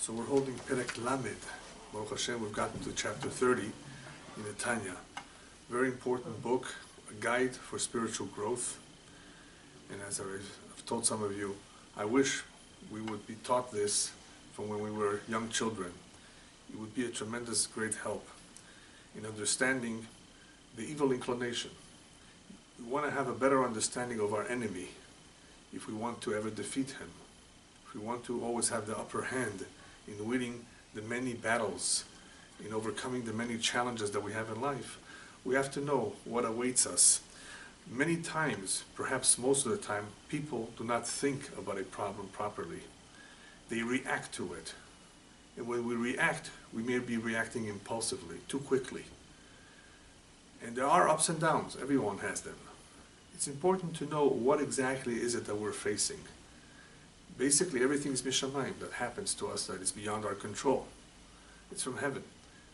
So we're holding Perek Lamed. Baruch Hashem, we've gotten to chapter 30 in the Tanya. Very important book, a guide for spiritual growth. And as I've told some of you, I wish we would be taught this from when we were young children. It would be a tremendous, great help in understanding the evil inclination. We want to have a better understanding of our enemy if we want to ever defeat him. If we want to always have the upper hand in winning the many battles, in overcoming the many challenges that we have in life, we have to know what awaits us. Many times, perhaps most of the time, people do not think about a problem properly. They react to it. And when we react, we may be reacting impulsively, too quickly. And there are ups and downs. Everyone has them. It's important to know what exactly is it that we're facing. Basically, everything is mishamayim that happens to us that is beyond our control. It's from heaven.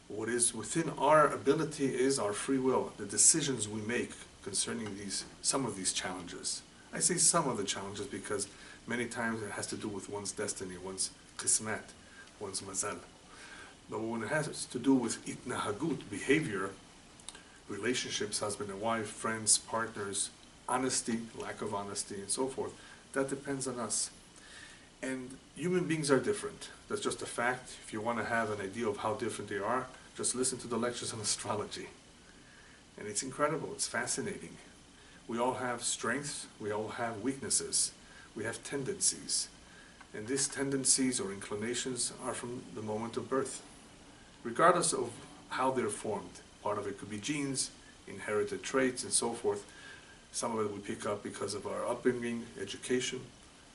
What is within our ability is our free will, the decisions we make concerning some of these challenges. I say some of the challenges because many times it has to do with one's destiny, one's qismat, one's mazal. But when it has to do with itnahagut, behavior, relationships, husband and wife, friends, partners, honesty, lack of honesty, and so forth, that depends on us. And human beings are different. That's just a fact. If you want to have an idea of how different they are, just listen to the lectures on astrology. And it's incredible. It's fascinating. We all have strengths. We all have weaknesses. We have tendencies. And these tendencies or inclinations are from the moment of birth, regardless of how they're formed. Part of it could be genes, inherited traits, and so forth. Some of it we pick up because of our upbringing, education,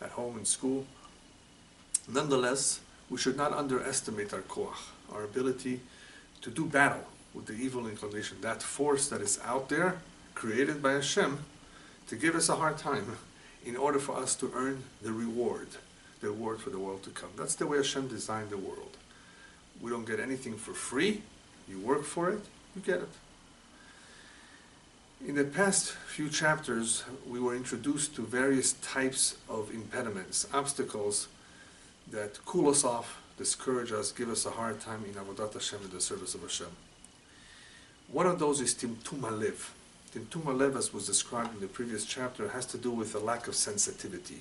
at home and school. Nonetheless, we should not underestimate our koach, our ability to do battle with the evil inclination, that force that is out there, created by Hashem, to give us a hard time in order for us to earn the reward for the world to come. That's the way Hashem designed the world. We don't get anything for free. You work for it, you get it. In the past few chapters, we were introduced to various types of impediments, obstacles that cool us off, discourage us, give us a hard time in Avodat Hashem, in the service of Hashem. One of those is Timtum HaLev. Timtum HaLev, as was described in the previous chapter, has to do with a lack of sensitivity.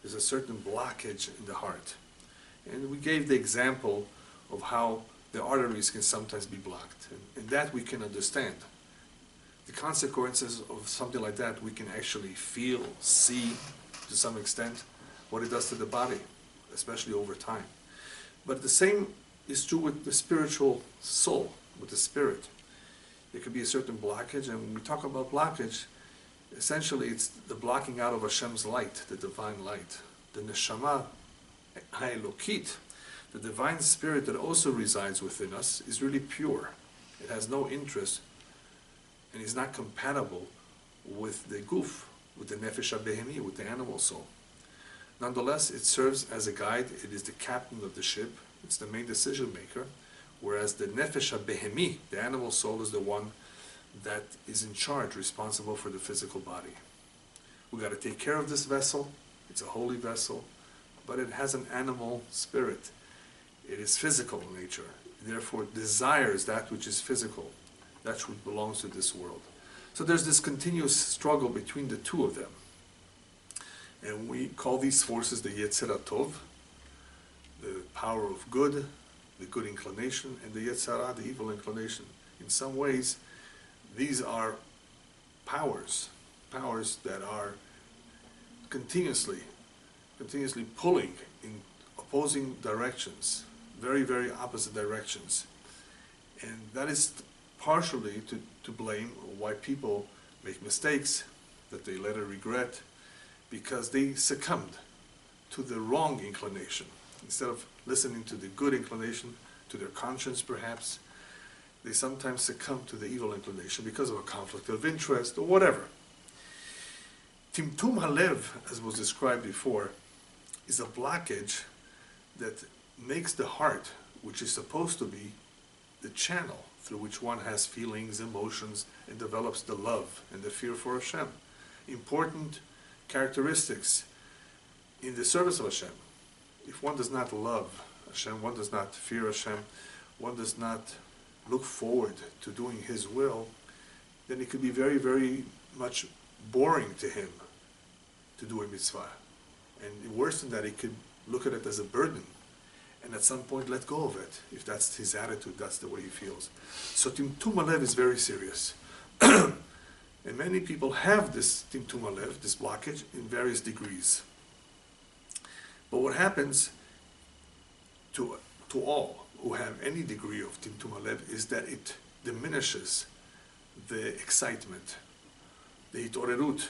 There's a certain blockage in the heart. And we gave the example of how the arteries can sometimes be blocked. And that we can understand. The consequences of something like that we can actually feel, see, to some extent, what it does to the body, especially over time. But the same is true with the spiritual soul, with the spirit. There could be a certain blockage, and when we talk about blockage, essentially it's the blocking out of Hashem's light, the divine light. The neshama ha'elokit, the divine spirit that also resides within us, is really pure. It has no interest and is not compatible with the guf, with the nefesh habehemi, with the animal soul. Nonetheless, it serves as a guide. It is the captain of the ship. It's the main decision maker. Whereas the nefesh habehemi, the animal soul, is the one that is in charge, responsible for the physical body. We've got to take care of this vessel. It's a holy vessel, but it has an animal spirit. It is physical in nature. Therefore, it desires that which is physical, that which belongs to this world. So there's this continuous struggle between the two of them. And we call these forces the Yetzer HaTov, the power of good, the good inclination, and the Yetzer Hara, the evil inclination. In some ways, these are powers that are continuously pulling in opposing directions, very, very opposite directions. And that is partially to blame why people make mistakes that they later regret, because they succumbed to the wrong inclination. Instead of listening to the good inclination, to their conscience perhaps, they sometimes succumb to the evil inclination because of a conflict of interest or whatever. Timtum HaLev, as was described before, is a blockage that makes the heart, which is supposed to be the channel through which one has feelings, emotions, and develops the love and the fear for Hashem. Important characteristics in the service of Hashem. If one does not love Hashem, one does not fear Hashem, one does not look forward to doing His will, then it could be very, very much boring to him to do a mitzvah. And worse than that, he could look at it as a burden and at some point let go of it. If that's his attitude, that's the way he feels. So Timtum Alev is very serious. And many people have this Timtum Alev, this blockage, in various degrees. But what happens to all who have any degree of Timtum Alev is that it diminishes the excitement, the hitorerut,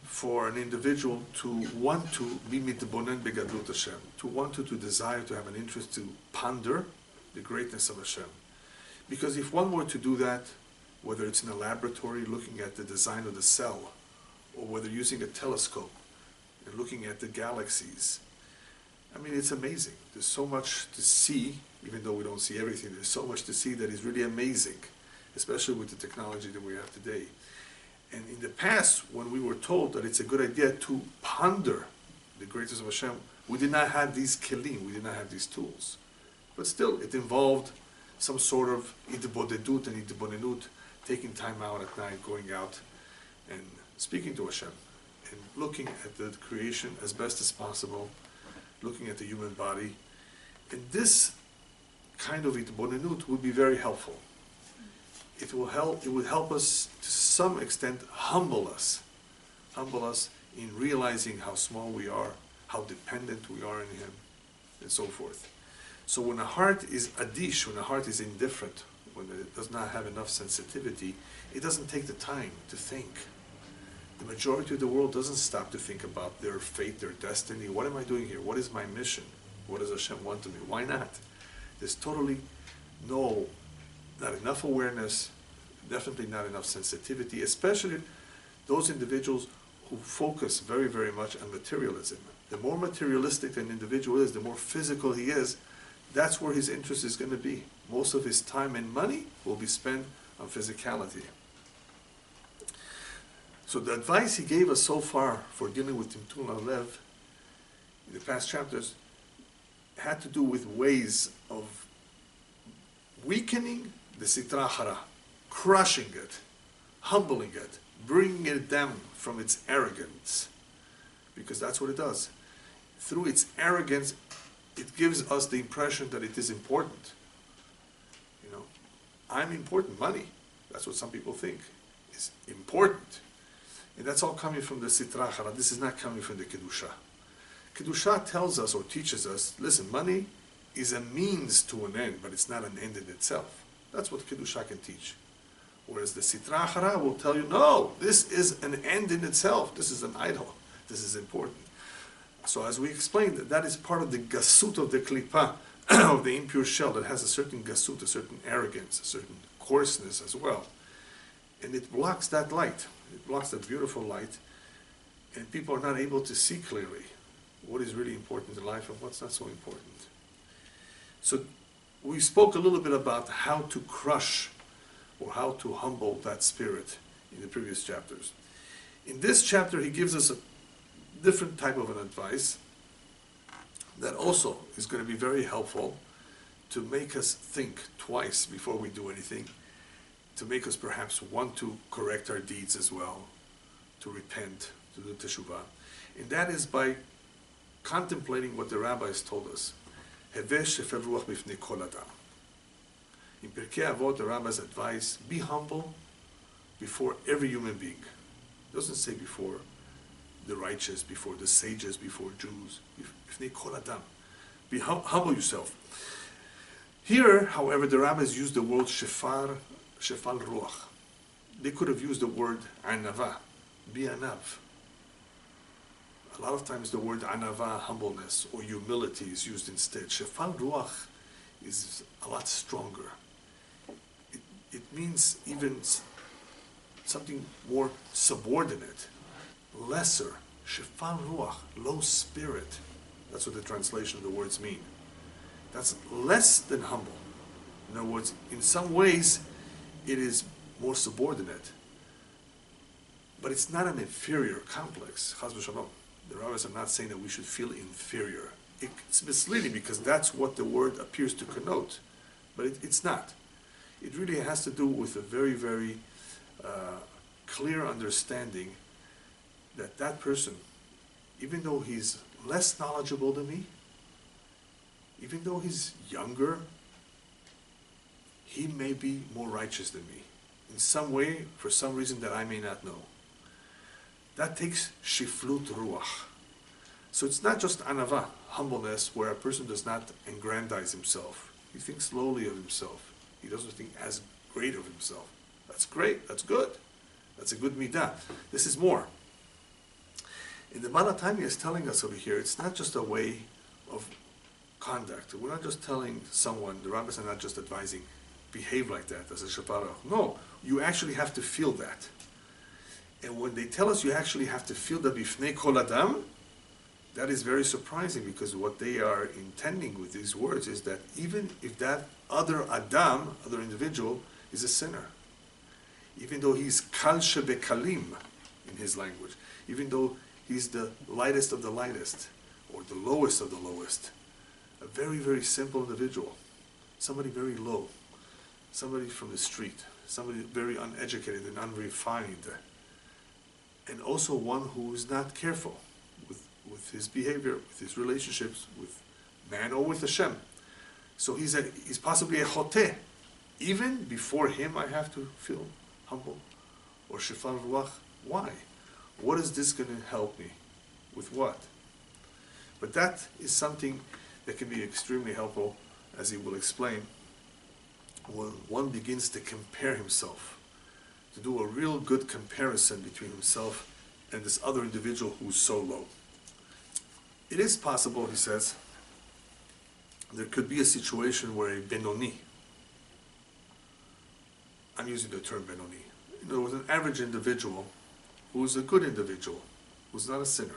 for an individual to want to be mitbonen begadlut Hashem, to want to desire, to have an interest, to ponder the greatness of Hashem. Because if one were to do that, whether it's in a laboratory looking at the design of the cell, or whether using a telescope and looking at the galaxies, I mean, it's amazing. There's so much to see, even though we don't see everything, there's so much to see that is really amazing, especially with the technology that we have today. And in the past, when we were told that it's a good idea to ponder the greatness of Hashem, we did not have these kelim, we did not have these tools. But still, it involved some sort of idbodedut and idbonenut, taking time out at night, going out and speaking to Hashem, and looking at the creation as best as possible, looking at the human body. And this kind of idbonenut would be very helpful. It would help us to some extent humble us in realizing how small we are, how dependent we are in Him, and so forth. So when a heart is adish, when a heart is indifferent, when it does not have enough sensitivity, it doesn't take the time to think. The majority of the world doesn't stop to think about their fate, their destiny. What am I doing here? What is my mission? What does Hashem want of me? Why not? There's totally not enough awareness, definitely not enough sensitivity, especially those individuals who focus very, very much on materialism. The more materialistic an individual is, the more physical he is, that's where his interest is going to be. Most of his time and money will be spent on physicality. So the advice he gave us so far for dealing with Timtum Alev in the past chapters had to do with ways of weakening the sitra achara, crushing it, humbling it, bringing it down from its arrogance, because that's what it does. Through its arrogance, it gives us the impression that it is important. You know, I'm important. Money, that's what some people think is important, and that's all coming from the sitra achara. This is not coming from the kedusha. Kedusha tells us or teaches us, listen, money is a means to an end, but it's not an end in itself. That's what Kedusha can teach. Whereas the Sitra Achara will tell you, no, this is an end in itself. This is an idol. This is important. So as we explained, that is part of the gasut of the klipa, of the impure shell, that has a certain gasut, a certain arrogance, a certain coarseness as well. And it blocks that light. It blocks that beautiful light. And people are not able to see clearly what is really important in life and what's not so important. So we spoke a little bit about how to crush or how to humble that spirit in the previous chapters. In this chapter, he gives us a different type of an advice that also is going to be very helpful to make us think twice before we do anything, to make us perhaps want to correct our deeds as well, to repent, to do teshuvah. And that is by contemplating what the rabbis told us. In Pirkei Avot, the rabbis advise, be humble before every human being. It doesn't say before the righteous, before the sages, before Jews. Be humble yourself. Here, however, the rabbis use the word shefal ruach. They could have used the word anava, be anav. A lot of times the word anava, humbleness, or humility is used instead. Shefal ruach is a lot stronger. It means even something more subordinate, lesser. Shefal ruach, low spirit. That's what the translation of the words mean. That's less than humble. In other words, in some ways, it is more subordinate. But it's not an inferior complex. Chas v'shalom. The rabbis are not saying that we should feel inferior. it's misleading because that's what the word appears to connote, but it's not. It really has to do with a very, very clear understanding that that person, even though he's less knowledgeable than me, even though he's younger, he may be more righteous than me in some way, for some reason that I may not know. That takes shiflut ruach. So it's not just anava, humbleness, where a person does not aggrandize himself. He thinks lowly of himself. He doesn't think as great of himself. That's great, that's good. That's a good midah. This is more. And the Baal Tanya is telling us over here, it's not just a way of conduct. We're not just telling someone, the rabbis are not just advising, behave like that as a shafara. No, you actually have to feel that. And when they tell us you actually have to feel that bifnei kol adam, that is very surprising, because what they are intending with these words is that even if that other adam, other individual, is a sinner, even though he's kal shebekalim in his language, even though he's the lightest of the lightest, or the lowest of the lowest, a very, very simple individual, somebody very low, somebody from the street, somebody very uneducated and unrefined, and also one who is not careful with his behavior, with his relationships with man or with Hashem. So he's possibly a choteh. Even before him I have to feel humble or shifar ruach. Why? What is this going to help me? With what? But that is something that can be extremely helpful, as he will explain, when one begins to compare himself, to do a real good comparison between himself and this other individual who's so low. It is possible, he says, there could be a situation where a benoni, I'm using the term benoni, in other words, an average individual who's a good individual, who's not a sinner,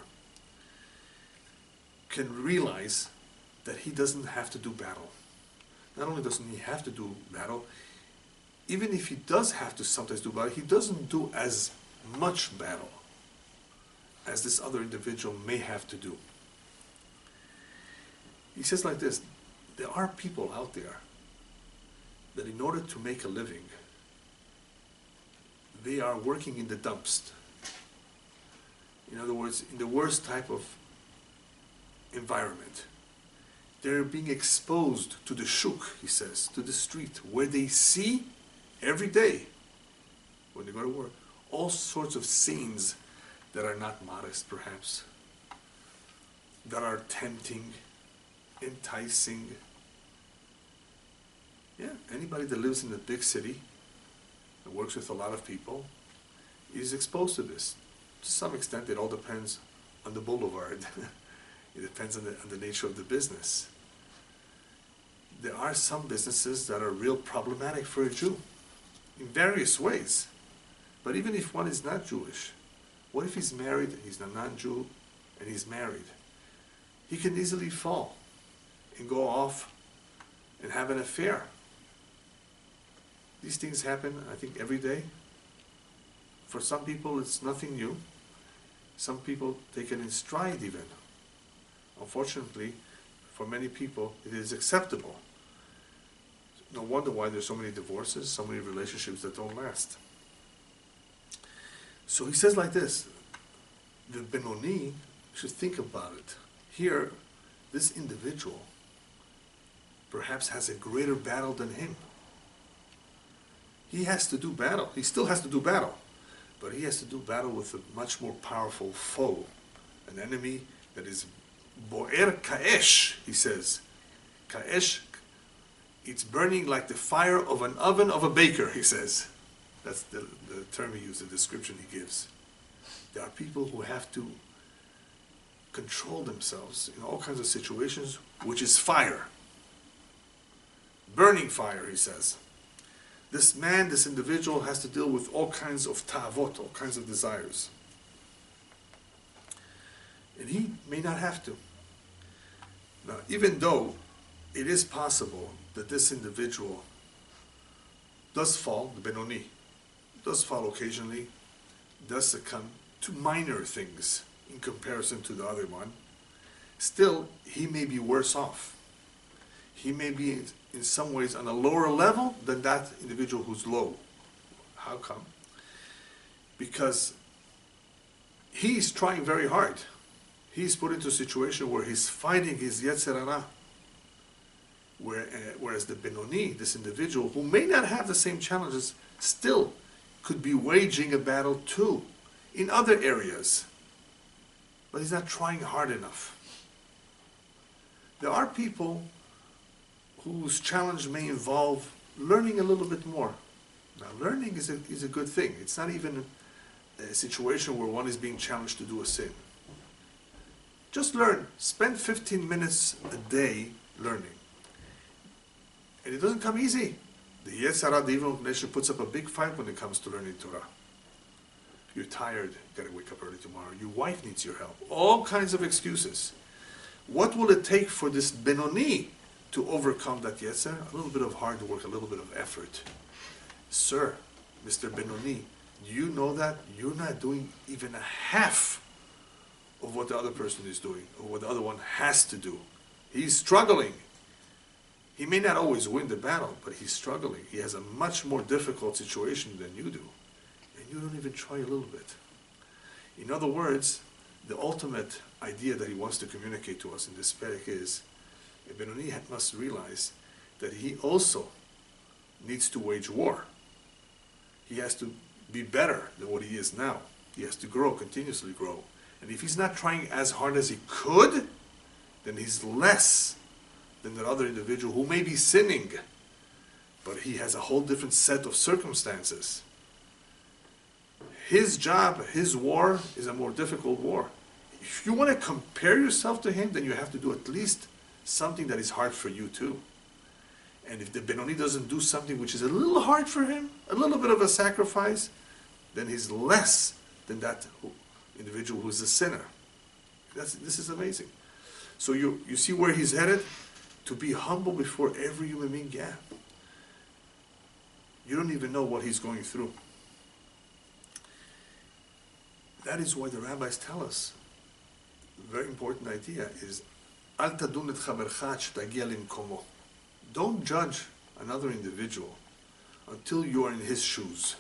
can realize that he doesn't have to do battle. Not only doesn't he have to do battle, even if he does have to sometimes do battle, he doesn't do as much battle as this other individual may have to do. He says like this, there are people out there that in order to make a living, they are working in the dumps. In other words, in the worst type of environment. They're being exposed to the shuk, he says, to the street, where they see every day, when they go to work, all sorts of scenes that are not modest, perhaps, that are tempting, enticing. Yeah, anybody that lives in a big city, that works with a lot of people, is exposed to this. To some extent, it all depends on the boulevard. It depends on the nature of the business. There are some businesses that are real problematic for a Jew in various ways. But even if one is not Jewish, what if he's married, he's a non-Jew, and he's married? He can easily fall and go off and have an affair. These things happen, I think, every day. For some people, it's nothing new. Some people take it in stride even. Unfortunately, for many people, it is acceptable. No wonder why there's so many divorces, so many relationships that don't last. So he says like this, the Benoni should think about it. Here, this individual perhaps has a greater battle than him. He has to do battle. He still has to do battle. But he has to do battle with a much more powerful foe, an enemy that is Bo'er Ka'esh, he says. Ka'esh, it's burning like the fire of an oven of a baker, he says. That's the term he uses, the description he gives. There are people who have to control themselves in all kinds of situations, which is fire. Burning fire, he says. This man, this individual, has to deal with all kinds of ta'avot, all kinds of desires. And he may not have to. Now, even though it is possible that this individual does fall, the Benoni, does fall occasionally, does succumb to minor things in comparison to the other one, still, he may be worse off. He may be in some ways on a lower level than that individual who's low. How come? Because he's trying very hard. He's put into a situation where he's fighting his Yetzer Hara. Whereas the Benoni, this individual who may not have the same challenges, still could be waging a battle too in other areas. But he's not trying hard enough. There are people whose challenge may involve learning a little bit more. Now, learning is a good thing. It's not even a situation where one is being challenged to do a sin. Just learn. Spend 15 minutes a day learning. And it doesn't come easy. The Yetzer Hara, the evil inclination, puts up a big fight when it comes to learning Torah. You're tired, you gotta wake up early tomorrow. Your wife needs your help. All kinds of excuses. What will it take for this Benoni to overcome that Yetzer? A little bit of hard work, a little bit of effort. Sir, Mr. Benoni, do you know that you're not doing even a half of what the other person is doing, or what the other one has to do? He's struggling. He may not always win the battle, but he's struggling. He has a much more difficult situation than you do. And you don't even try a little bit. In other words, the ultimate idea that he wants to communicate to us in this perek is, a Benoni must realize that he also needs to wage war. He has to be better than what he is now. He has to grow, continuously grow. And if he's not trying as hard as he could, then he's less than that other individual who may be sinning, but he has a whole different set of circumstances. His job, his war, is a more difficult war. If you want to compare yourself to him, then you have to do at least something that is hard for you too. And if the Benoni doesn't do something which is a little hard for him, a little bit of a sacrifice, then he's less than that individual who's a sinner. This is amazing. So you see where he's headed? To be humble before every human being. Yeah. You don't even know what he's going through. That is why the rabbis tell us, a very important idea is, Al tadun et chavercha shtagia limkomo. Don't judge another individual until you are in his shoes.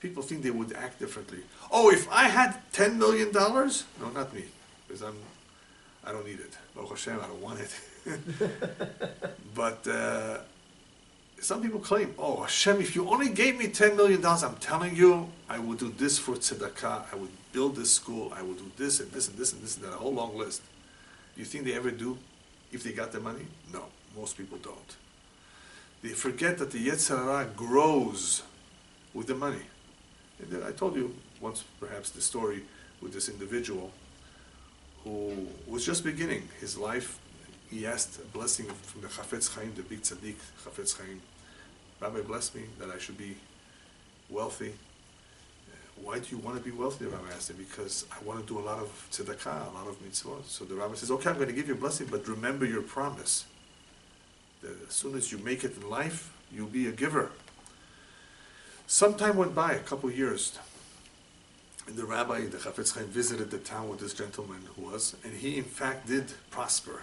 People think they would act differently. Oh, if I had $10 million? No, not me, because I don't need it. Baruch Hashem, I don't want it. But some people claim, oh, Hashem, if you only gave me $10 million, I'm telling you, I would do this for tzedakah, I would build this school, I would do this and this and this and this and that, a whole long list. Do you think they ever do if they got the money? No, most people don't. They forget that the Yetzer Hara grows with the money. And I told you once, perhaps, the story with this individual who was just beginning his life. He asked a blessing from the Chafetz Chaim, the big tzaddik, Chafetz Chaim. Rabbi, bless me that I should be wealthy. Why do you want to be wealthy? The rabbi asked him. Because I want to do a lot of tzedakah, a lot of mitzvot. So the rabbi says, okay, I'm going to give you a blessing, but remember your promise. That as soon as you make it in life, you'll be a giver. Some time went by, a couple of years, and the rabbi, the Chafetz Chaim, visited the town where this gentleman was, and he in fact did prosper.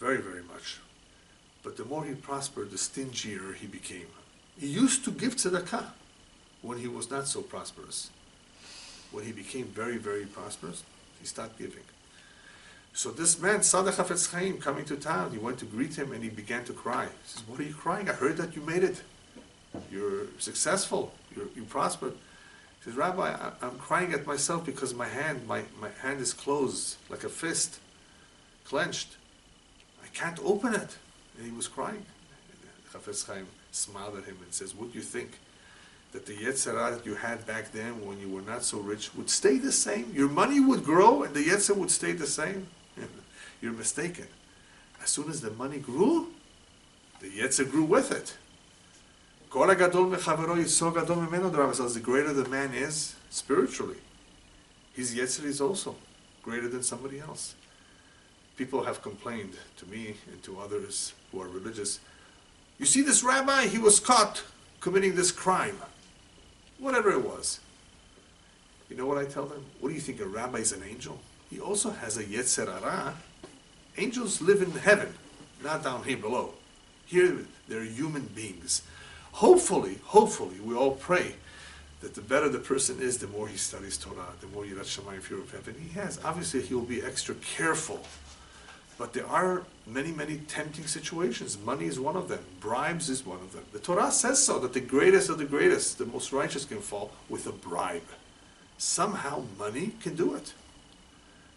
Very, very much. But the more he prospered, the stingier he became. He used to give tzedakah when he was not so prosperous. When he became very, very prosperous, he stopped giving. So this man saw the Chafetz Chaim coming to town. He went to greet him and he began to cry. He says, what are you crying? I heard that you made it. You're successful. You prospered. He says, Rabbi, I'm crying at myself because my hand is closed like a fist, clenched. I can't open it. And he was crying. And the Chafetz Chaim smiled at him and says, what do you think? That the Yetzer Hara that you had back then when you were not so rich would stay the same? Your money would grow and the Yetzer would stay the same? You're mistaken. As soon as the money grew, the Yetzer grew with it. The Rabbi says, the greater the man is spiritually, his Yetzer is also greater than somebody else. People have complained to me and to others who are religious, you see this rabbi, he was caught committing this crime. Whatever it was. You know what I tell them? What do you think, a rabbi is an angel? he also has a Yetzer Hara. Angels live in heaven, not down here below. Here, they're human beings. Hopefully, we all pray that the better the person is, the more he studies Torah, the more Yirat Shamayim, fear of heaven he has. Obviously, he will be extra careful. But there are many, many tempting situations. Money is one of them. Bribes is one of them. The Torah says so, that the greatest of the greatest, the most righteous, can fall with a bribe. Somehow money can do it.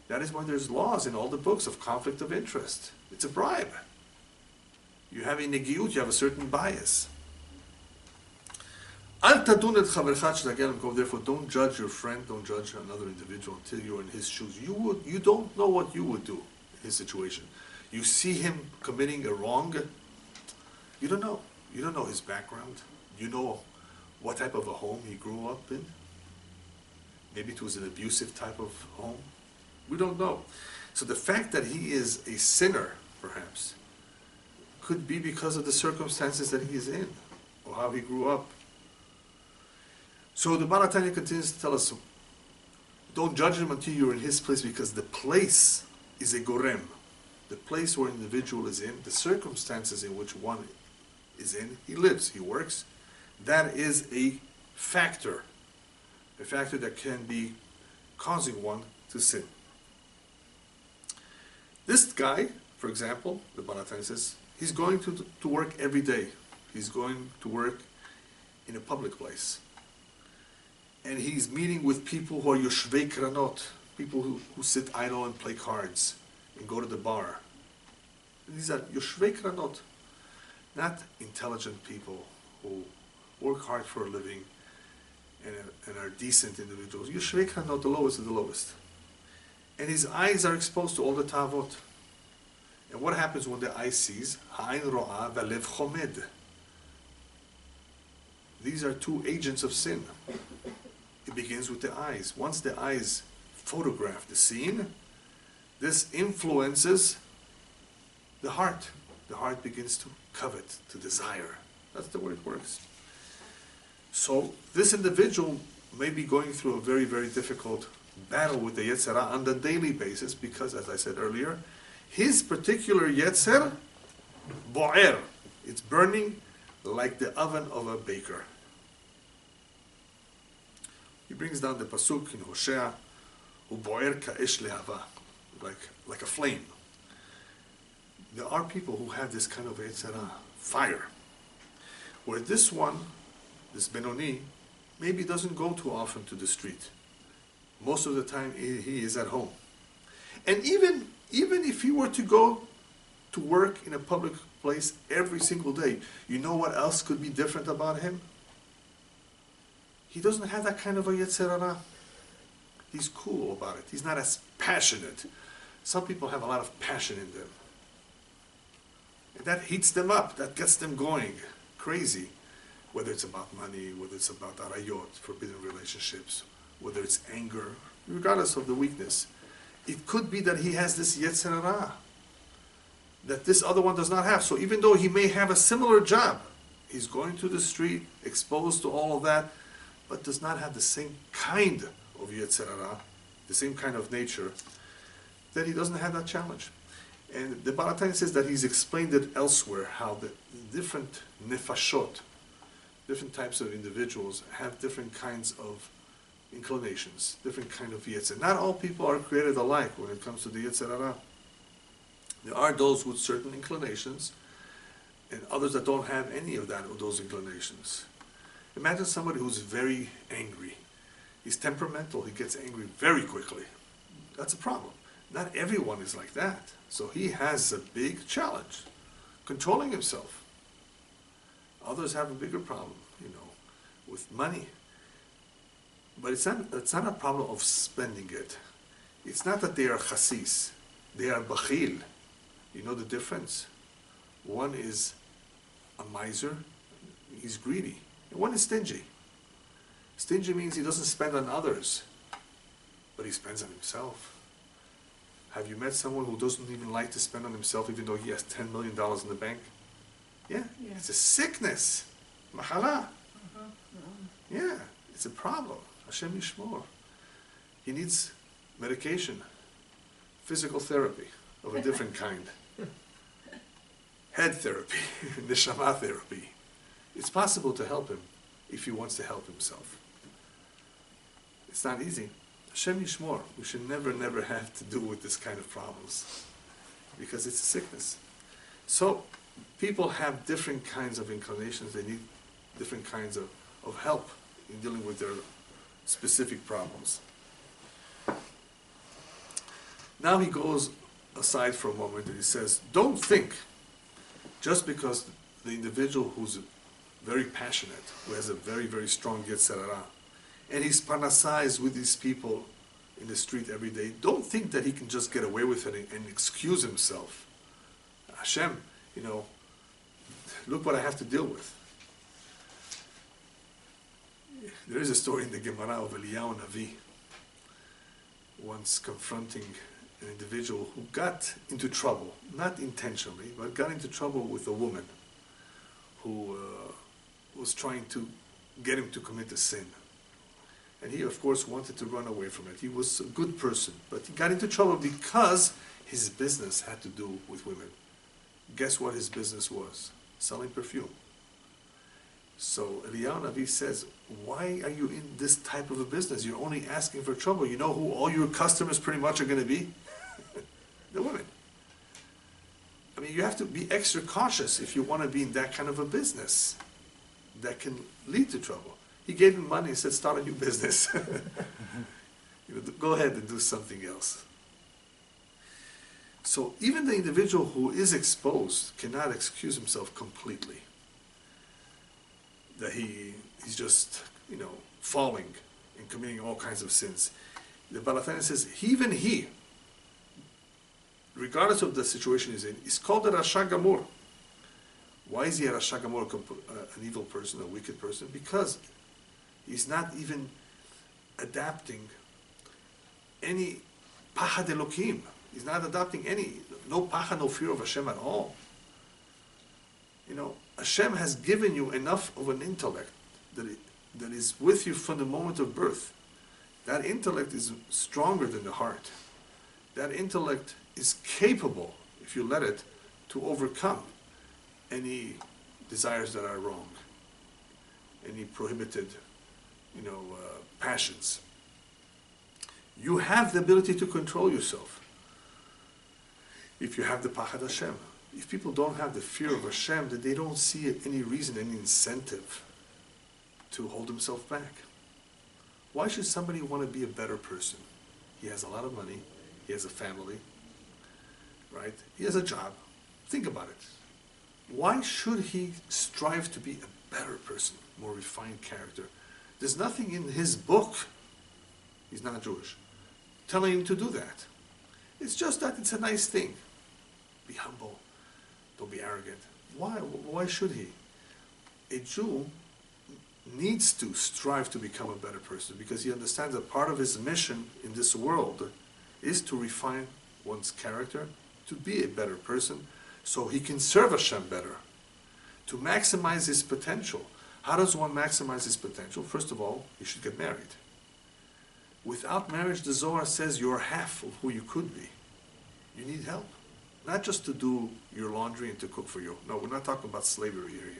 That is why there's laws in all the books of conflict of interest. It's a bribe. You have a negiut, you have a certain bias. Therefore, don't judge your friend, don't judge another individual until you're in his shoes. You don't know what you would do in his situation. You see him committing a wrong, you don't know. You don't know his background. You know what type of a home he grew up in. Maybe it was an abusive type of home. We don't know. So the fact that he is a sinner, perhaps, could be because of the circumstances that he is in, or how he grew up. So the Baal Tanya continues to tell us, don't judge him until you're in his place, because the place is a gorem. The place where an individual is in, the circumstances in which one is in, he lives, he works, that is a factor that can be causing one to sin. This guy, for example, the Baal Tanya says, he's going to work every day. He's going to work in a public place. And he's meeting with people who are yoshvei kranot, people who sit idle and play cards and go to the bar. And these are yoshvei kranot, not intelligent people who work hard for a living and are decent individuals. Yoshvei kranot, the lowest of the lowest. And his eyes are exposed to all the tavot. And what happens when the eye sees? Ha'ain ro'ah v'lev chomed. These are two agents of sin. It begins with the eyes. Once the eyes photograph the scene, this influences the heart. The heart begins to covet, to desire. That's the way it works. So this individual may be going through a very, very difficult battle with the Yetzer Hara on a daily basis, because, as I said earlier, his particular Yetzer, bo'er, it's burning like the oven of a baker. He brings down the pasuk in Hosea, u'bo'er ka'esh le'ava, like a flame. There are people who have this kind of Yetzer Hara, fire, where this one, this Benoni, maybe doesn't go too often to the street. Most of the time he is at home. And even if he were to go to work in a public place every single day, you know what else could be different about him? He doesn't have that kind of a Yetzer Hara. He's cool about it. He's not as passionate. Some people have a lot of passion in them. And that heats them up. That gets them going crazy. Whether it's about money, whether it's about arayot, forbidden relationships, whether it's anger, regardless of the weakness. It could be that he has this Yetzer Hara that this other one does not have. So even though he may have a similar job, he's going to the street, exposed to all of that, but does not have the same kind of Yetzer Hara, the same kind of nature, then he doesn't have that challenge. And the Baal Tanya says that he's explained it elsewhere, how the different nefashot, different types of individuals have different kinds of inclinations, different kind of Yetzer. Not all people are created alike when it comes to the Yetzer Hara. There are those with certain inclinations, and others that don't have any of those inclinations. Imagine somebody who's very angry. He's temperamental, he gets angry very quickly. That's a problem. Not everyone is like that. So he has a big challenge, controlling himself. Others have a bigger problem, with money. But it's not a problem of spending it. It's not that they are chasis. They are bachil. You know the difference? One is a miser, he's greedy. And one is stingy. Stingy means he doesn't spend on others, but he spends on himself. Have you met someone who doesn't even like to spend on himself even though he has $10 million in the bank? Yeah. It's a sickness. Mahala. It's a problem. Hashem Yishmor. He needs medication. physical therapy of a different kind, head therapy, neshama therapy. It's possible to help him if he wants to help himself. It's not easy. Hashem Yishmor, we should never have to deal with this kind of problems because it's a sickness. So people have different kinds of inclinations. They need different kinds of help in dealing with their specific problems. Now he goes aside for a moment and he says, don't think just because the individual who's very passionate, who has a very strong Yetzer Hara, and he's parnasized with these people in the street every day, don't think that he can just get away with it and excuse himself. Hashem, look what I have to deal with. There is a story in the Gemara of Eliyahu Navi once confronting an individual who got into trouble, not intentionally, but got into trouble with a woman who was trying to get him to commit a sin. And he, of course, wanted to run away from it. He was a good person, but he got into trouble because his business had to do with women. Guess what his business was? Selling perfume. So Eliyahu Navi says, why are you in this type of a business? You're only asking for trouble. You know who all your customers pretty much are going to be? The women. I mean, you have to be extra cautious if you want to be in that kind of a business that can lead to trouble. He gave him money and said, start a new business. Go ahead and do something else. So even the individual who is exposed cannot excuse himself completely. That he's just, falling and committing all kinds of sins. The Baal HaTanya says, even he, regardless of the situation he's in, is called a Rasha Gamur. Why is he a Rasha Gamur, an evil person, a wicked person? Because he's not even adapting any Pachad Elokim. He's not adopting no Pachad, no fear of Hashem at all. Hashem has given you enough of an intellect that is with you from the moment of birth. That intellect is stronger than the heart. That intellect is capable, if you let it, to overcome any desires that are wrong, any prohibited, passions. You have the ability to control yourself if you have the Pachad Hashem. If people don't have the fear of Hashem, then they don't see any reason, any incentive to hold themselves back. Why should somebody want to be a better person? He has a lot of money, he has a family, right? He has a job. Think about it. Why should he strive to be a better person, more refined character? There's nothing in his book, he's not Jewish, telling him to do that. It's just that it's a nice thing. Be humble. Don't be arrogant. Why should he? A Jew needs to strive to become a better person because he understands that part of his mission in this world is to refine one's character, to be a better person, so he can serve Hashem better, to maximize his potential. How does one maximize his potential? First of all, he should get married. Without marriage, the Zohar says you're half of who you could be. You need help. Not just to do your laundry and to cook for you. No, we're not talking about slavery here.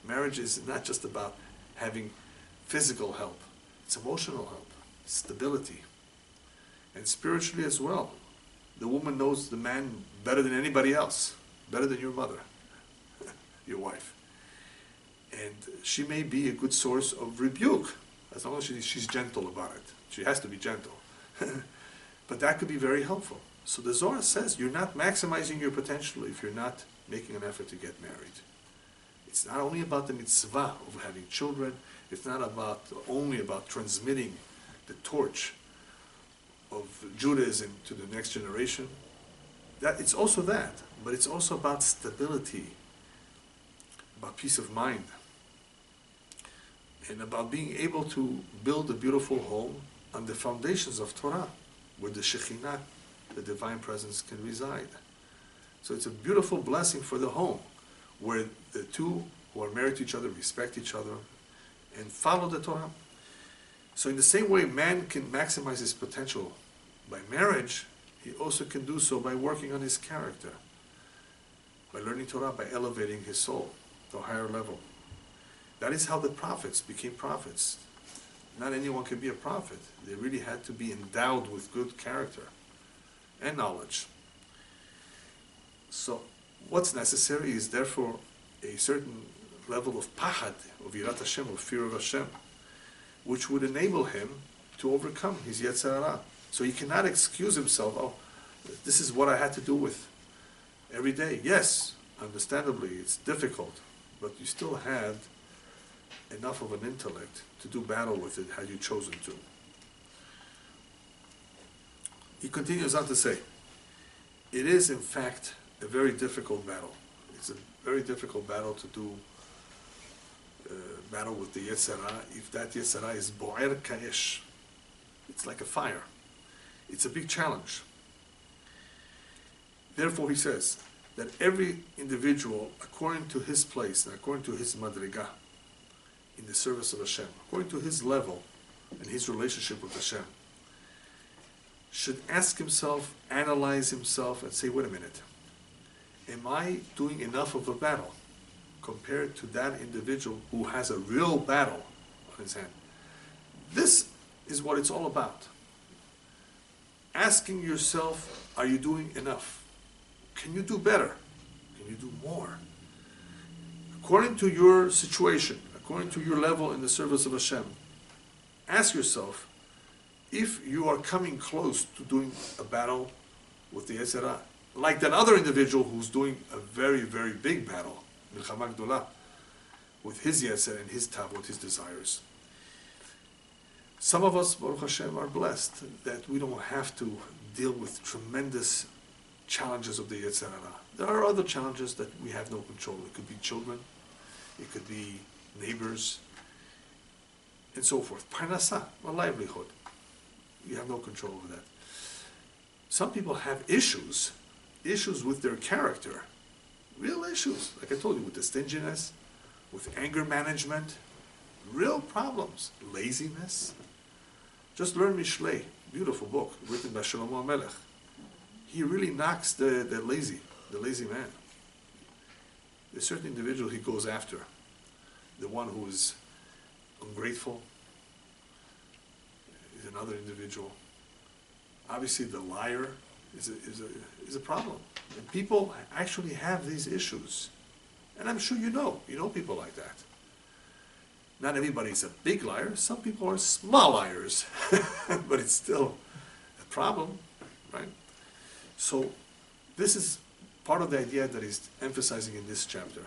Marriage is not just about having physical help. It's emotional help, stability, and spiritually as well. The woman knows the man better than anybody else, better than your mother, your wife. And she may be a good source of rebuke, as long as she's gentle about it. She has to be gentle. But that could be very helpful. So the Zohar says you're not maximizing your potential if you're not making an effort to get married. It's not only about the mitzvah of having children, it's not only about transmitting the torch of Judaism to the next generation. It's also that, but it's also about stability, about peace of mind, and about being able to build a beautiful home on the foundations of Torah, where the Shekhinah, the divine presence, can reside. So it's a beautiful blessing for the home, where the two who are married to each other respect each other and follow the Torah. So in the same way man can maximize his potential by marriage, he also can do so by working on his character, by learning Torah, by elevating his soul to a higher level. That is how the prophets became prophets. Not anyone can be a prophet. They really had to be endowed with good character and knowledge. So what's necessary is therefore a certain level of pahad, of yirat Hashem, of fear of Hashem, which would enable him to overcome his yetzer hara. So he cannot excuse himself, oh, this is what I had to do with every day. Yes, understandably, it's difficult, but you still had enough of an intellect to do battle with it had you chosen to. He continues on to say, it is in fact a very difficult battle. It's a very difficult battle to do battle with the yetzer hara, if that yetzer hara is bo'er ka'esh. It's like a fire. It's a big challenge. Therefore, he says that every individual, according to his place and according to his madriga, in the service of Hashem, according to his level and his relationship with Hashem, should ask himself, analyze himself, and say, wait a minute, am I doing enough of a battle compared to that individual who has a real battle on his hand? This is what it's all about. Asking yourself, are you doing enough? Can you do better? Can you do more? According to your situation, according to your level in the service of Hashem, ask yourself if you are coming close to doing a battle with the yetzer hara, like that other individual who's doing a very, very big battle, milchama gdola, with his yetzer and his tavot, his desires. Some of us, Baruch Hashem, are blessed that we don't have to deal with tremendous challenges of the yetzer hara. There are other challenges that we have no control. It could be children, it could be neighbors, and so forth. Parnasa, a livelihood. You have no control over that. Some people have issues with their character, real issues, like I told you, with the stinginess, with anger management, real problems, laziness. Just learn Mishlei, beautiful book, written by Shlomo HaMelech. He really knocks the lazy man. There's a certain individual he goes after, the one who is ungrateful is another individual. Obviously, the liar is a problem. And people actually have these issues. And I'm sure you know people like that. Not everybody's a big liar. Some people are small liars. But it's still a problem, right? So this is part of the idea that he's emphasizing in this chapter,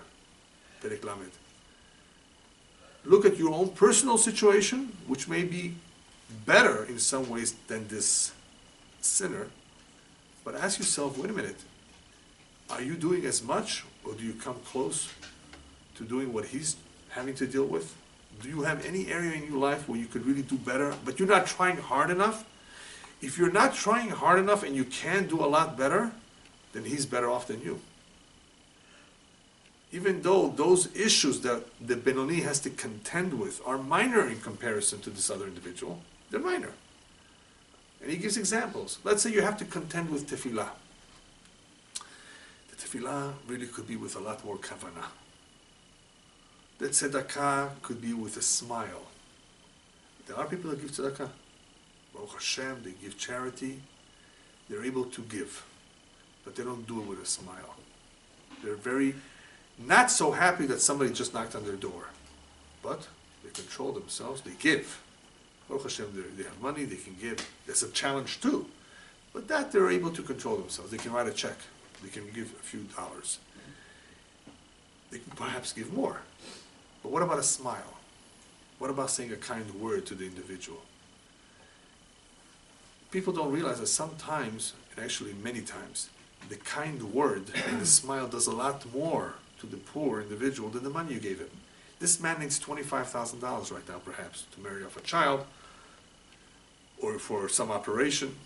Perek Lamed. Look at your own personal situation, which may be better in some ways than this sinner, but ask yourself, wait a minute, are you doing as much, or do you come close to doing what he's having to deal with? Do you have any area in your life where you could really do better, but you're not trying hard enough? If you're not trying hard enough and you can do a lot better, then he's better off than you. Even though those issues that the Benoni has to contend with are minor in comparison to this other individual, they're minor. And he gives examples. Let's say you have to contend with tefillah. The tefillah really could be with a lot more kavanah. The tzedakah could be with a smile. There are people that give tzedakah. Baruch Hashem, they give charity. They're able to give. But they don't do it with a smile. They're very not so happy that somebody just knocked on their door. But they control themselves, they give. Baruch Hashem, they have money, they can give. That's a challenge too. But that they're able to control themselves. They can write a check. They can give a few dollars. They can perhaps give more. But what about a smile? What about saying a kind word to the individual? People don't realize that sometimes, and actually many times, the kind word and the smile does a lot more to the poor individual than the money you gave him. This man needs $25,000 right now, perhaps, to marry off a child, or for some operation,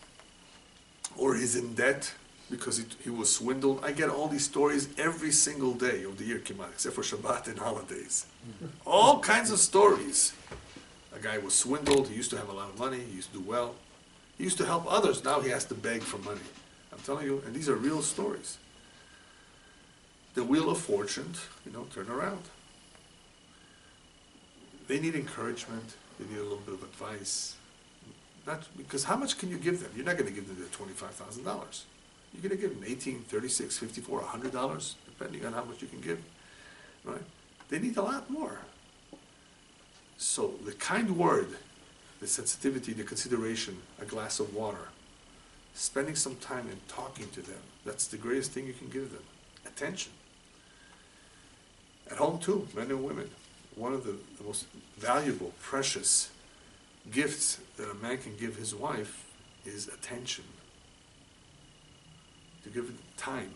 or he's in debt because he was swindled. I get all these stories every single day of the year, except for Shabbat and holidays. All kinds of stories. A guy was swindled, he used to have a lot of money, he used to do well. He used to help others, now he has to beg for money. I'm telling you, and these are real stories. The wheel of fortune, turn around. They need encouragement. They need a little bit of advice. Not because how much can you give them? You're not going to give them the $25,000. You're going to give them $18, $36, $54, $100, depending on how much you can give. Right? They need a lot more. So the kind word, the sensitivity, the consideration, a glass of water, spending some time and talking to them, that's the greatest thing you can give them. Attention. At home too, men and women. One of the most valuable, precious gifts that a man can give his wife is attention. To give it time.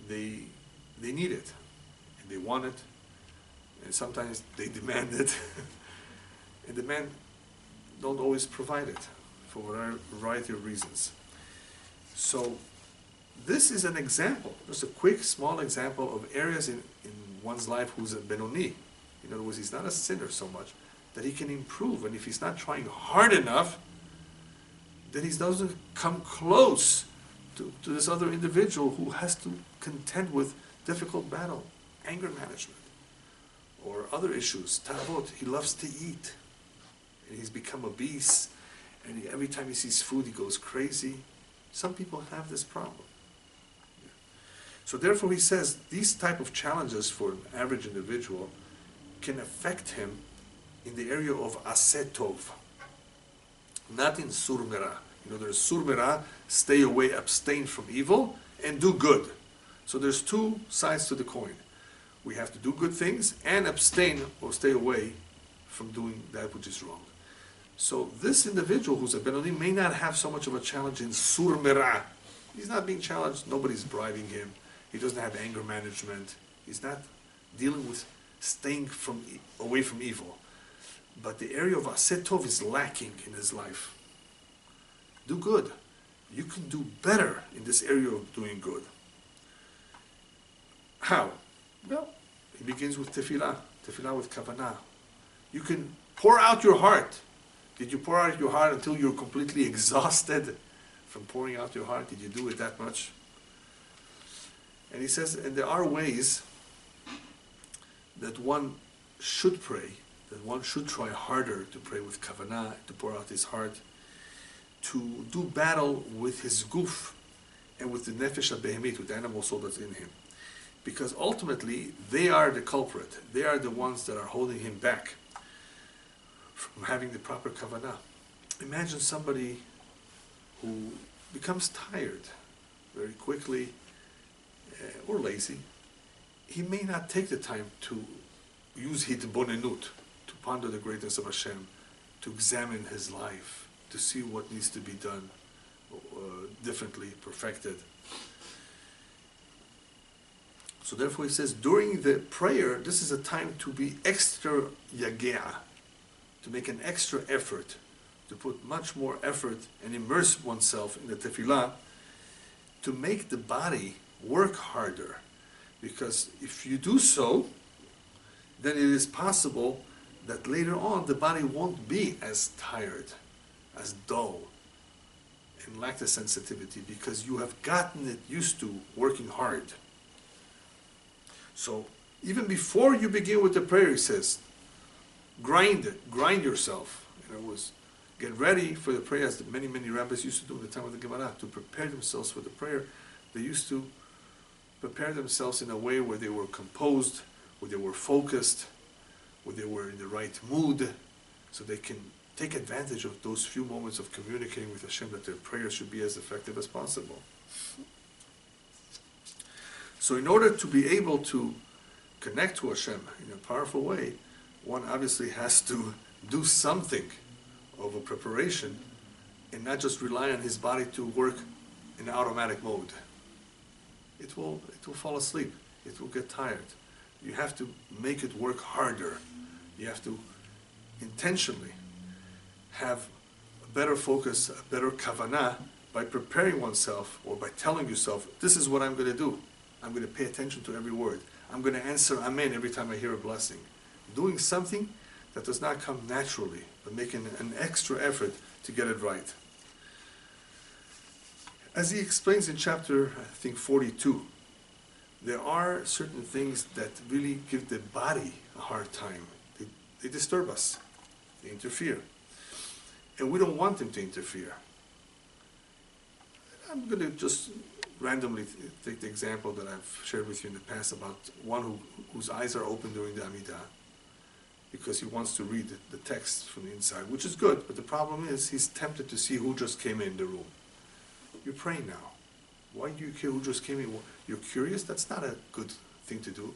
They need it. And they want it. And sometimes they demand it. And the men don't always provide it for a variety of reasons. So this is an example, just a quick, small example of areas in one's life who's a Benoni. In other words, he's not a sinner so much, that he can improve. And if he's not trying hard enough, then he doesn't come close to this other individual who has to contend with difficult battle, anger management, or other issues. Tavot, he loves to eat. And he's become obese. And every time he sees food, he goes crazy. Some people have this problem. So therefore he says, these type of challenges for an average individual can affect him in the area of aseh tov, not in surmera. There's surmera, stay away, abstain from evil, and do good. So there's two sides to the coin. We have to do good things and abstain or stay away from doing that which is wrong. So this individual who's a Benoni may not have so much of a challenge in surmera. He's not being challenged, nobody's bribing him. He doesn't have anger management. He's not dealing with staying away from evil. But the area of aseh tov is lacking in his life. Do good. You can do better in this area of doing good. How? Well, it begins with tefillah. Tefillah with kavanah. You can pour out your heart. Did you pour out your heart until you're completely exhausted from pouring out your heart? Did you do it that much? And he says, and there are ways that one should pray, that one should try harder to pray with kavanah, to pour out his heart, to do battle with his guf and with the nefesh ha-behemit, with the animal soul that's in him. Because ultimately, they are the culprit. They are the ones that are holding him back from having the proper kavanah. Imagine somebody who becomes tired very quickly, or lazy. He may not take the time to use hitbonenut, to ponder the greatness of Hashem, to examine his life, to see what needs to be done differently, perfected. So therefore he says, during the prayer, this is a time to be extra yagea, to make an extra effort, to put much more effort and immerse oneself in the tefillah, to make the body work harder. Because if you do so, then it is possible that later on the body won't be as tired, as dull, and lack the sensitivity, because you have gotten it used to working hard. So even before you begin with the prayer, he says, grind yourself. In other words, get ready for the prayer, as many rabbis used to do in the time of the Gemara, to prepare themselves for the prayer. They used to prepare themselves in a way where they were composed, where they were focused, where they were in the right mood, so they can take advantage of those few moments of communicating with Hashem, that their prayer should be as effective as possible. So in order to be able to connect to Hashem in a powerful way, one obviously has to do something of a preparation and not just rely on his body to work in automatic mode. It will fall asleep. It will get tired. You have to make it work harder. You have to intentionally have a better focus, a better kavanah, by preparing oneself, or by telling yourself, this is what I'm going to do. I'm going to pay attention to every word. I'm going to answer amen every time I hear a blessing. Doing something that does not come naturally, but making an extra effort to get it right. As he explains in chapter, I think, 42, there are certain things that really give the body a hard time. They disturb us. They interfere. And we don't want them to interfere. I'm going to just randomly take the example that I've shared with you in the past about one whose eyes are open during the Amidah because he wants to read the text from the inside, which is good, but the problem is he's tempted to see who just came in the room. You're praying now. Why do you care who just came in? You're curious? That's not a good thing to do.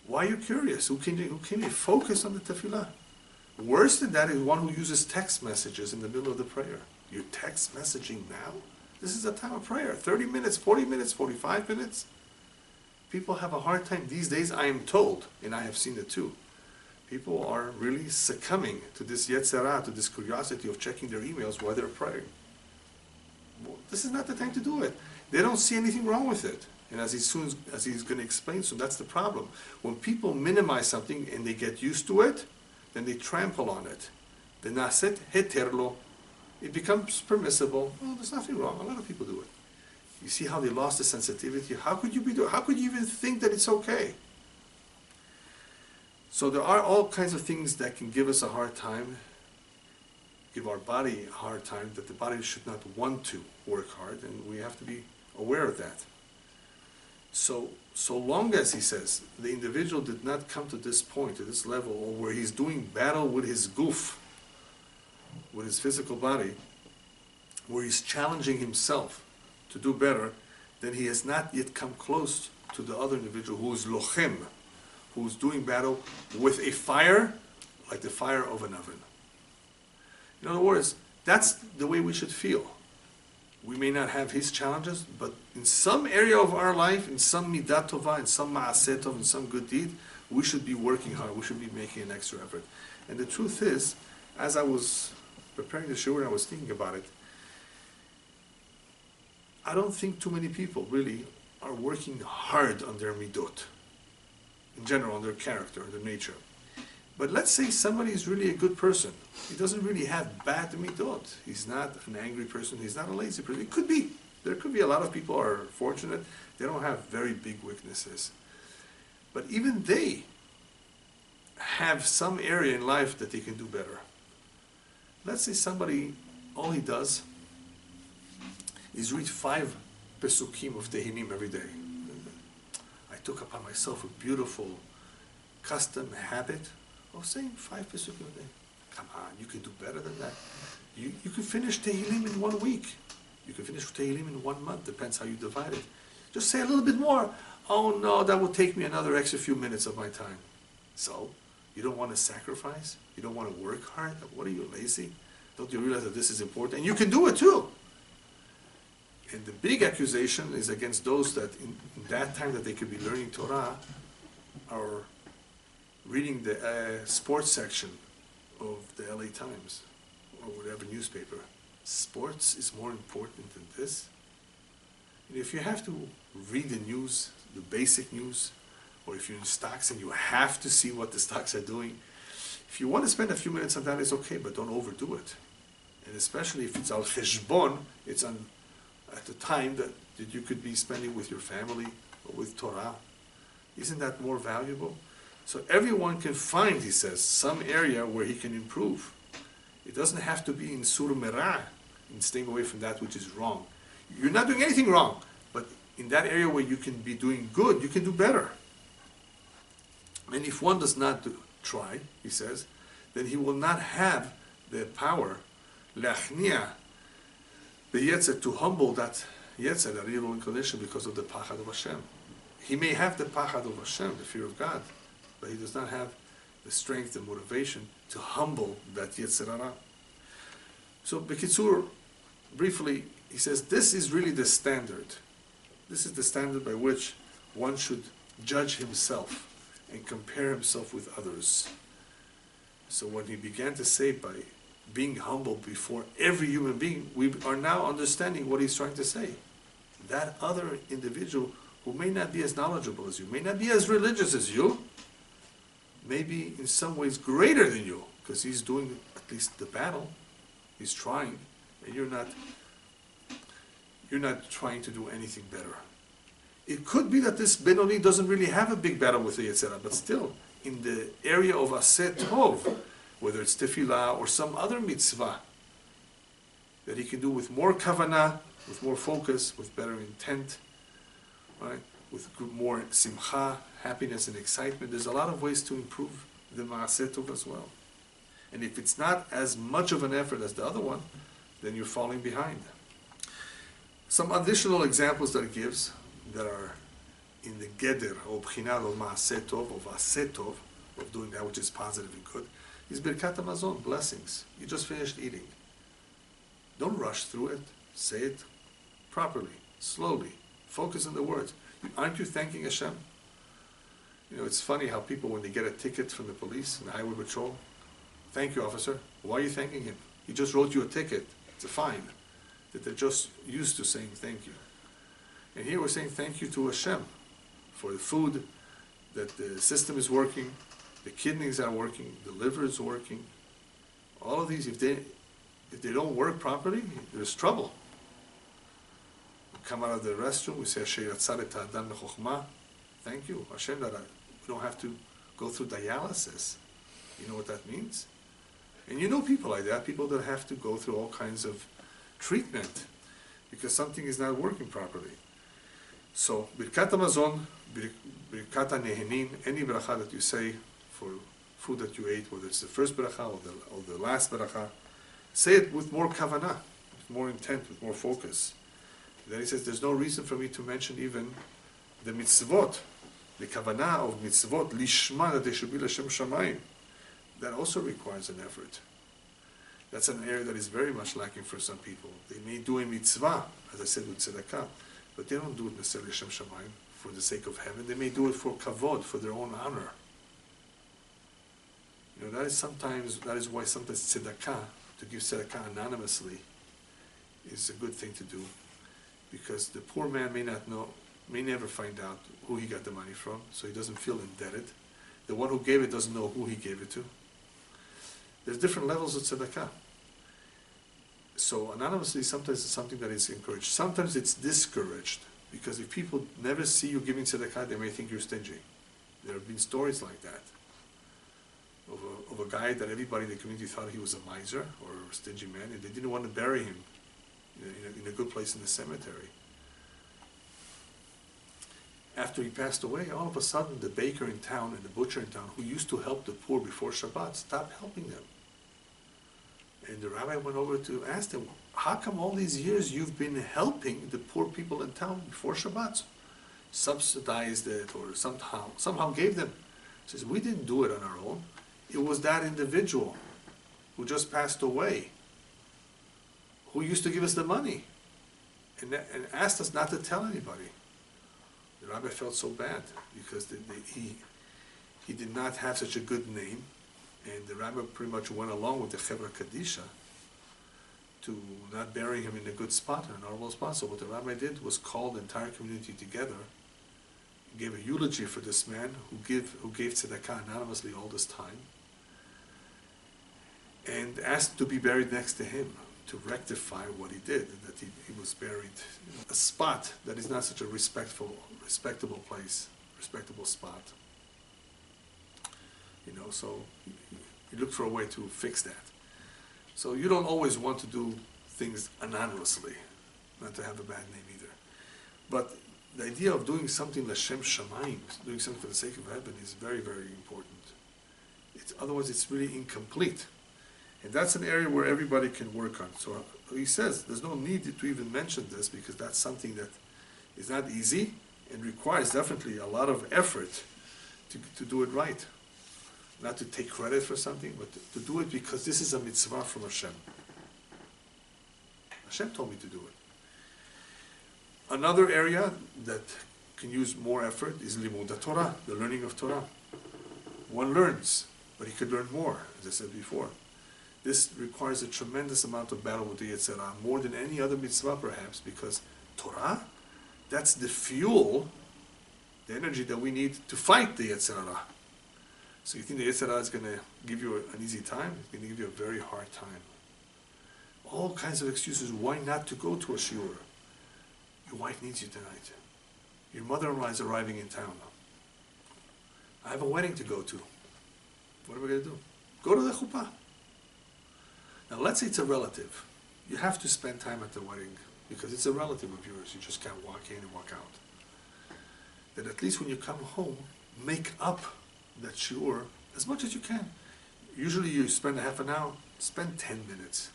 Why are you curious? Who came in? Focus on the tefillah. Worse than that is one who uses text messages in the middle of the prayer. You're text messaging now? This is a time of prayer. 30 minutes, 40 minutes, 45 minutes. People have a hard time these days, I am told, and I have seen it too. People are really succumbing to this yetzerah, to this curiosity of checking their emails while they're praying. Well, this is not the time to do it. They don't see anything wrong with it. And as he's going to explain soon, that's the problem. When people minimize something and they get used to it, then they trample on it. The naset heterlo. It becomes permissible. Oh, there's nothing wrong. A lot of people do it. You see how they lost the sensitivity? How could you be doing? How could you even think that it's okay? So there are all kinds of things that can give us a hard time, give our body a hard time, that the body should not want to work hard, and we have to be aware of that. So long as, he says, the individual did not come to this point, to this level, or where he's doing battle with his goof, with his physical body, where he's challenging himself to do better, then he has not yet come close to the other individual who is lochem, who's doing battle with a fire like the fire of an oven. In other words, that's the way we should feel. We may not have his challenges, but in some area of our life, in some midat tova, in some ma'aseh tov, in some good deed, we should be working hard. We should be making an extra effort. And the truth is, as I was preparing the shiur and I was thinking about it, I don't think too many people really are working hard on their midot, in general, on their character, their nature. But let's say somebody is really a good person. He doesn't really have bad midot. He's not an angry person. He's not a lazy person. It could be. There could be a lot of people who are fortunate. They don't have very big weaknesses. But even they have some area in life that they can do better. Let's say somebody, all he does is read 5 pesukim of Tehillim every day. I took upon myself a beautiful custom habit of saying 5 pesukim a day. Come on, you can do better than that. You can finish Tehillim in 1 week. You can finish Tehillim in 1 month, depends how you divide it. Just say a little bit more. Oh no, that will take me another extra few minutes of my time. So, you don't want to sacrifice? You don't want to work hard? What are you, lazy? Don't you realize that this is important? And you can do it too. And the big accusation is against those that in that time that they could be learning Torah are reading the sports section of the LA Times or whatever newspaper. Sports is more important than this. And if you have to read the news, the basic news, or if you're in stocks and you have to see what the stocks are doing, if you want to spend a few minutes on that, it's okay, but don't overdo it. And especially if it's al cheshbon, it's on at the time that you could be spending with your family or with Torah. Isn't that more valuable? So everyone can find, he says, some area where he can improve. It doesn't have to be in sur merah, in staying away from that which is wrong. You're not doing anything wrong, but in that area where you can be doing good, you can do better. And if one does not try, he says, then he will not have the power, lachnia, the yetzer, to humble that yetzer, that evil inclination, because of the pachad of Hashem. He may have the pachad of Hashem, the fear of God, but he does not have the strength and motivation to humble that yetzer hara. So, B'kitzur, briefly, he says, this is really the standard. This is the standard by which one should judge himself and compare himself with others. So when he began to say by being humble before every human being, we are now understanding what he's trying to say. That other individual who may not be as knowledgeable as you, may not be as religious as you, may be in some ways greater than you, because he's doing at least the battle, he's trying, and you're not. you're not trying to do anything better. It could be that this Benoni doesn't really have a big battle with the Yetzirah, but still, in the area of Aseh Tov, whether it's Tefillah or some other mitzvah, that he can do with more kavanah, with more focus, with better intent, right? With more simcha, happiness and excitement. There's a lot of ways to improve the Maaseh Tov as well. And if it's not as much of an effort as the other one, then you're falling behind. Some additional examples that it gives that are in the Geder, or Bchinah of Maaseh Tov, of Aseh Tov, of doing that which is positive and good, is Birkat HaMazon, blessings. You just finished eating. Don't rush through it. Say it properly, slowly. Focus on the words. Aren't you thanking Hashem? You know, it's funny how people, when they get a ticket from the police and the highway patrol, thank you, officer. Why are you thanking him? He just wrote you a ticket. It's a fine. That they're just used to saying thank you. And here we're saying thank you to Hashem for the food, that the system is working, the kidneys are working, the liver is working. All of these, if they don't work properly, there's trouble. We come out of the restroom, we say, thank you, Hashem, that we don't have to go through dialysis. You know what that means? And you know people like that, people that have to go through all kinds of treatment because something is not working properly. So, Birkat HaMazon, Birkat HaNehenin, any bracha that you say for food that you ate, whether it's the first bracha or the last bracha, say it with more kavanah, with more intent, with more focus. Then he says, there's no reason for me to mention even the mitzvot, the kavanah of mitzvot, lishma, that they should be l'shem shamayim. That also requires an effort. That's an area that is very much lacking for some people. They may do a mitzvah, as I said with tzedakah, but they don't do it necessarily l'shem shamayim, for the sake of heaven. They may do it for kavod, for their own honor. You know, that is why sometimes tzedakah, to give tzedakah anonymously, is a good thing to do, because the poor man may not know, may never find out who he got the money from, so he doesn't feel indebted. The one who gave it doesn't know who he gave it to. There's different levels of tzedakah. So anonymously, sometimes it's something that is encouraged. Sometimes it's discouraged, because if people never see you giving tzedakah, they may think you're stingy. There have been stories like that, of a guy that everybody in the community thought he was a miser or a stingy man, and they didn't want to bury him in a good place in the cemetery. After he passed away, all of a sudden the baker in town and the butcher in town, who used to help the poor before Shabbat, stopped helping them. And the rabbi went over to ask them, how come all these years you've been helping the poor people in town before Shabbat? Subsidized it or somehow gave them. He says, we didn't do it on our own. It was that individual who just passed away, who used to give us the money and asked us not to tell anybody. The rabbi felt so bad because he did not have such a good name, and the rabbi pretty much went along with the Chevra Kadisha to not bury him in a good spot, in an honorable spot. So what the rabbi did was call the entire community together, gave a eulogy for this man who gave tzedakah anonymously all this time, and asked to be buried next to him to rectify what he did, that he was buried in a spot that is not such a respectable place, respectable spot. You know, so he looked for a way to fix that. So you don't always want to do things anonymously, not to have a bad name either. But the idea of doing something l'shem shamayim, doing something for the sake of heaven, is very, very important. Otherwise it's really incomplete. And that's an area where everybody can work on. So he says there's no need to even mention this, because that's something that is not easy and requires definitely a lot of effort to do it right. Not to take credit for something, but to do it because this is a mitzvah from Hashem. Hashem told me to do it. Another area that can use more effort is limud Torah, the learning of Torah. One learns, but he could learn more, as I said before. This requires a tremendous amount of battle with the Yetzirah, more than any other mitzvah perhaps, because Torah, that's the fuel, the energy that we need to fight the Yetzirah. So you think the Yetzirah is going to give you an easy time? It's going to give you a very hard time. All kinds of excuses why not to go to a shiur. Your wife needs you tonight. Your mother-in-law is arriving in town. I have a wedding to go to. What are we going to do? Go to the chuppah. Now let's say it's a relative. You have to spend time at the wedding because it's a relative of yours. You just can't walk in and walk out. Then at least when you come home, make up that shiur as much as you can. Usually you spend a half an hour, spend 10 minutes.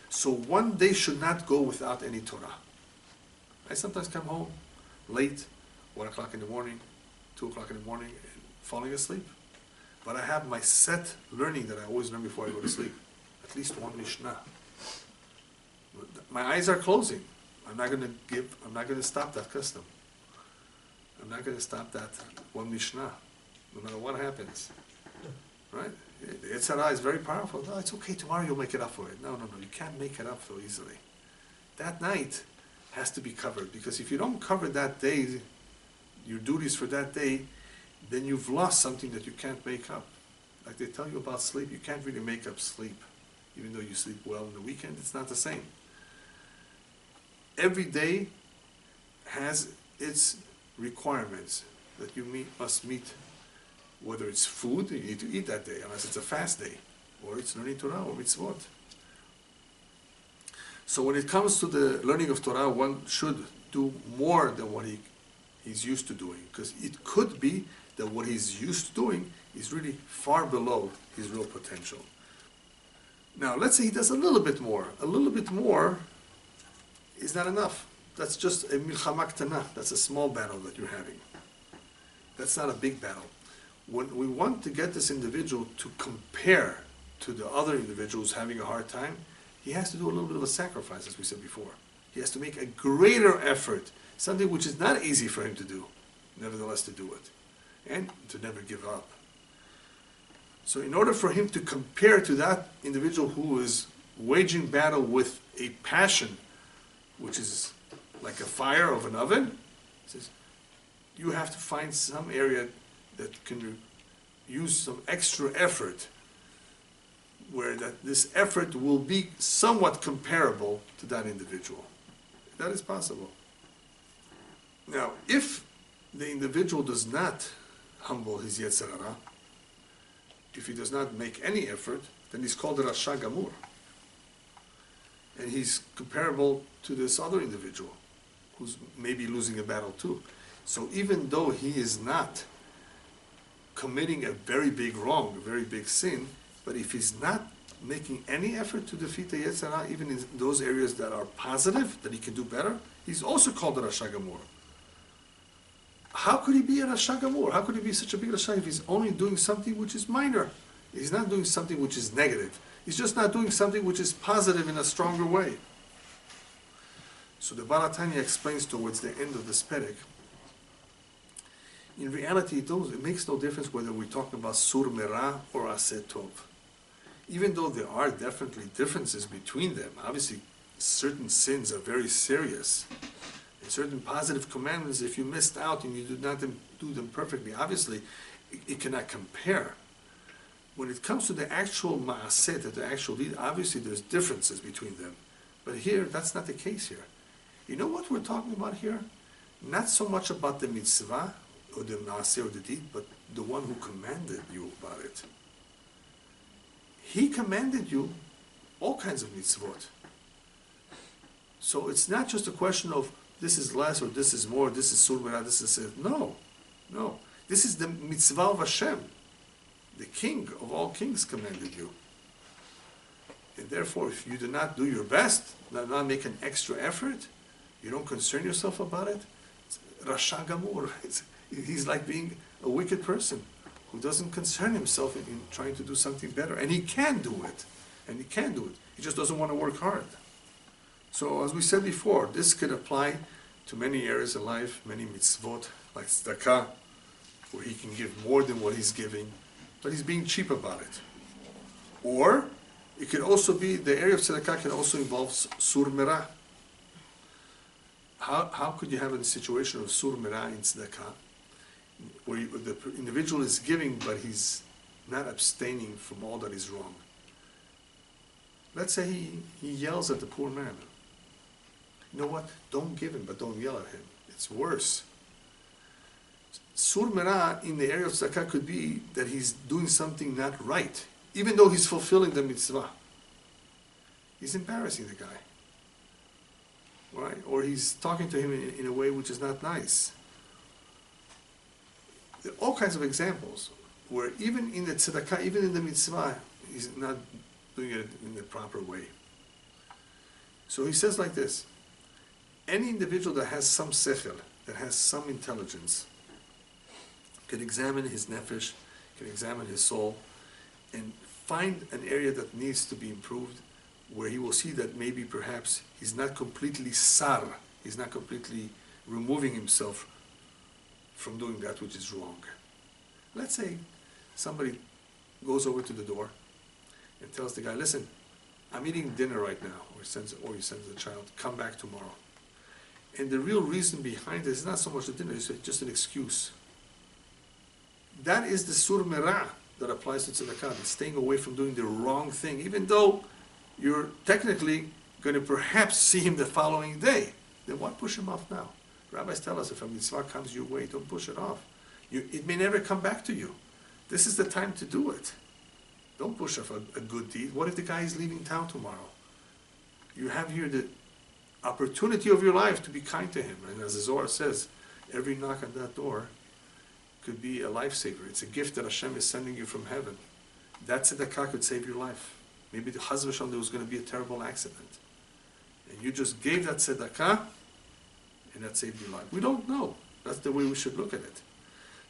So one day should not go without any Torah. I sometimes come home late, 1 o'clock in the morning, 2 o'clock in the morning, and falling asleep. But I have my set learning that I always learn before I go to sleep. At least one Mishnah. My eyes are closing. I'm not going to stop that custom. I'm not going to stop that one Mishnah, no matter what happens. Right? The Yetzer Hara is very powerful. No, it's okay, tomorrow you'll make it up for it. No, you can't make it up so easily. That night has to be covered, because if you don't cover that day, your duties for that day, then you've lost something that you can't make up. Like they tell you about sleep, you can't really make up sleep. Even though you sleep well on the weekend, it's not the same. Every day has its requirements that you must meet. Whether it's food, you need to eat that day, unless it's a fast day, or it's learning Torah or mitzvot. So when it comes to the learning of Torah, one should do more than what he's used to doing, because it could be that what he's used to doing is really far below his real potential. Now, let's say he does a little bit more. A little bit more is not enough. That's just a milchama ktana. That's a small battle that you're having. That's not a big battle. When we want to get this individual to compare to the other individuals having a hard time, he has to do a little bit of a sacrifice, as we said before. He has to make a greater effort, something which is not easy for him to do, nevertheless to do it, and to never give up. So in order for him to compare to that individual who is waging battle with a passion, which is like a fire of an oven, he says, you have to find some area that can use some extra effort, where this effort will be somewhat comparable to that individual. That is possible. Now, if the individual does not humble his Yetzer Hara, if he does not make any effort, then he's called a Rasha Gamur. And he's comparable to this other individual, who's maybe losing a battle too. So even though he is not committing a very big wrong, a very big sin, but if he's not making any effort to defeat the Yetzer Hara, even in those areas that are positive, that he can do better, he's also called a Rasha Gamur. How could he be a Rasha Gamur? How could he be such a big Rasha if he's only doing something which is minor? He's not doing something which is negative. He's just not doing something which is positive in a stronger way. So the Tanya explains towards the end of this perek, in reality, it makes no difference whether we're talking about Sur Merah or Aseh Tov. Even though there are definitely differences between them, obviously certain sins are very serious. And certain positive commandments, if you missed out and you did not do them perfectly, obviously it cannot compare. When it comes to the actual Ma'aseh, the actual deed, obviously there's differences between them. But here, that's not the case here. You know what we're talking about here? Not so much about the mitzvah, or the Maaseh or the deed, but the one who commanded you about it. He commanded you all kinds of mitzvot. So it's not just a question of this is less or this is more, this is Sur Merah, this is it. No. This is the mitzvah of Hashem. The King of all kings commanded you. And therefore, if you do not do your best, not make an extra effort, you don't concern yourself about it, it's Rasha Gamur. He's like being a wicked person who doesn't concern himself in trying to do something better. And he can do it. He just doesn't want to work hard. So as we said before, this could apply to many areas of life, many mitzvot, like tzedakah, where he can give more than what he's giving, but he's being cheap about it. Or it could also be, the area of tzedakah can also involve Sur Merah. How could you have a situation of Sur Merah in tzedakah, where the individual is giving, but he's not abstaining from all that is wrong? Let's say he yells at the poor man. You know what? Don't give him, but don't yell at him. It's worse. Sur Merah in the area of tzedakah could be that he's doing something not right, even though he's fulfilling the mitzvah. He's embarrassing the guy, right? Or he's talking to him in a way which is not nice. There are all kinds of examples where even in the tzedakah, even in the mitzvah, he's not doing it in the proper way. So he says like this: any individual that has some sechel, that has some intelligence, can examine his nefesh, can examine his soul, and find an area that needs to be improved, where he will see that maybe perhaps he's not completely sar, he's not completely removing himself from doing that which is wrong. Let's say somebody goes over to the door and tells the guy, listen, I'm eating dinner right now, or he sends the child, come back tomorrow. And the real reason behind it is not so much the dinner, it's just an excuse. That is the sur merah that applies to tzedakah, staying away from doing the wrong thing, even though you're technically going to perhaps see him the following day. Then why push him off now? Rabbis tell us if a mitzvah comes your way, don't push it off. It may never come back to you. This is the time to do it. Don't push off a good deed. What if the guy is leaving town tomorrow? You have here the opportunity of your life to be kind to him. And as the Zohar says, every knock on that door could be a lifesaver. It's a gift that Hashem is sending you from heaven. That tzedakah could save your life. Maybe the chas v'shalom, there was going to be a terrible accident. And you just gave that tzedakah, and that saved your life. We don't know. That's the way we should look at it.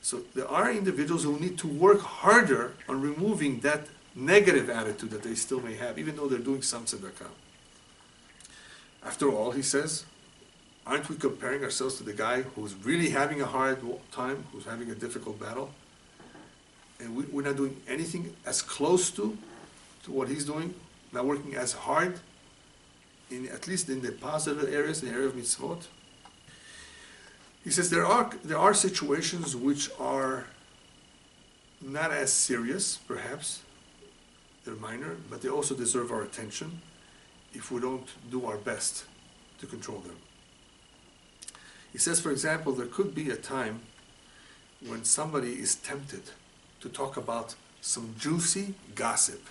So there are individuals who need to work harder on removing that negative attitude that they still may have, even though they're doing some tzedakah. After all, he says, aren't we comparing ourselves to the guy who's really having a hard time, who's having a difficult battle? And we're not doing anything as close to what he's doing, not working as hard, at least in the positive areas, in the area of mitzvot. He says there are situations which are not as serious, perhaps. They're minor, but they also deserve our attention if we don't do our best to control them. He says, for example, there could be a time when somebody is tempted to talk about some juicy gossip.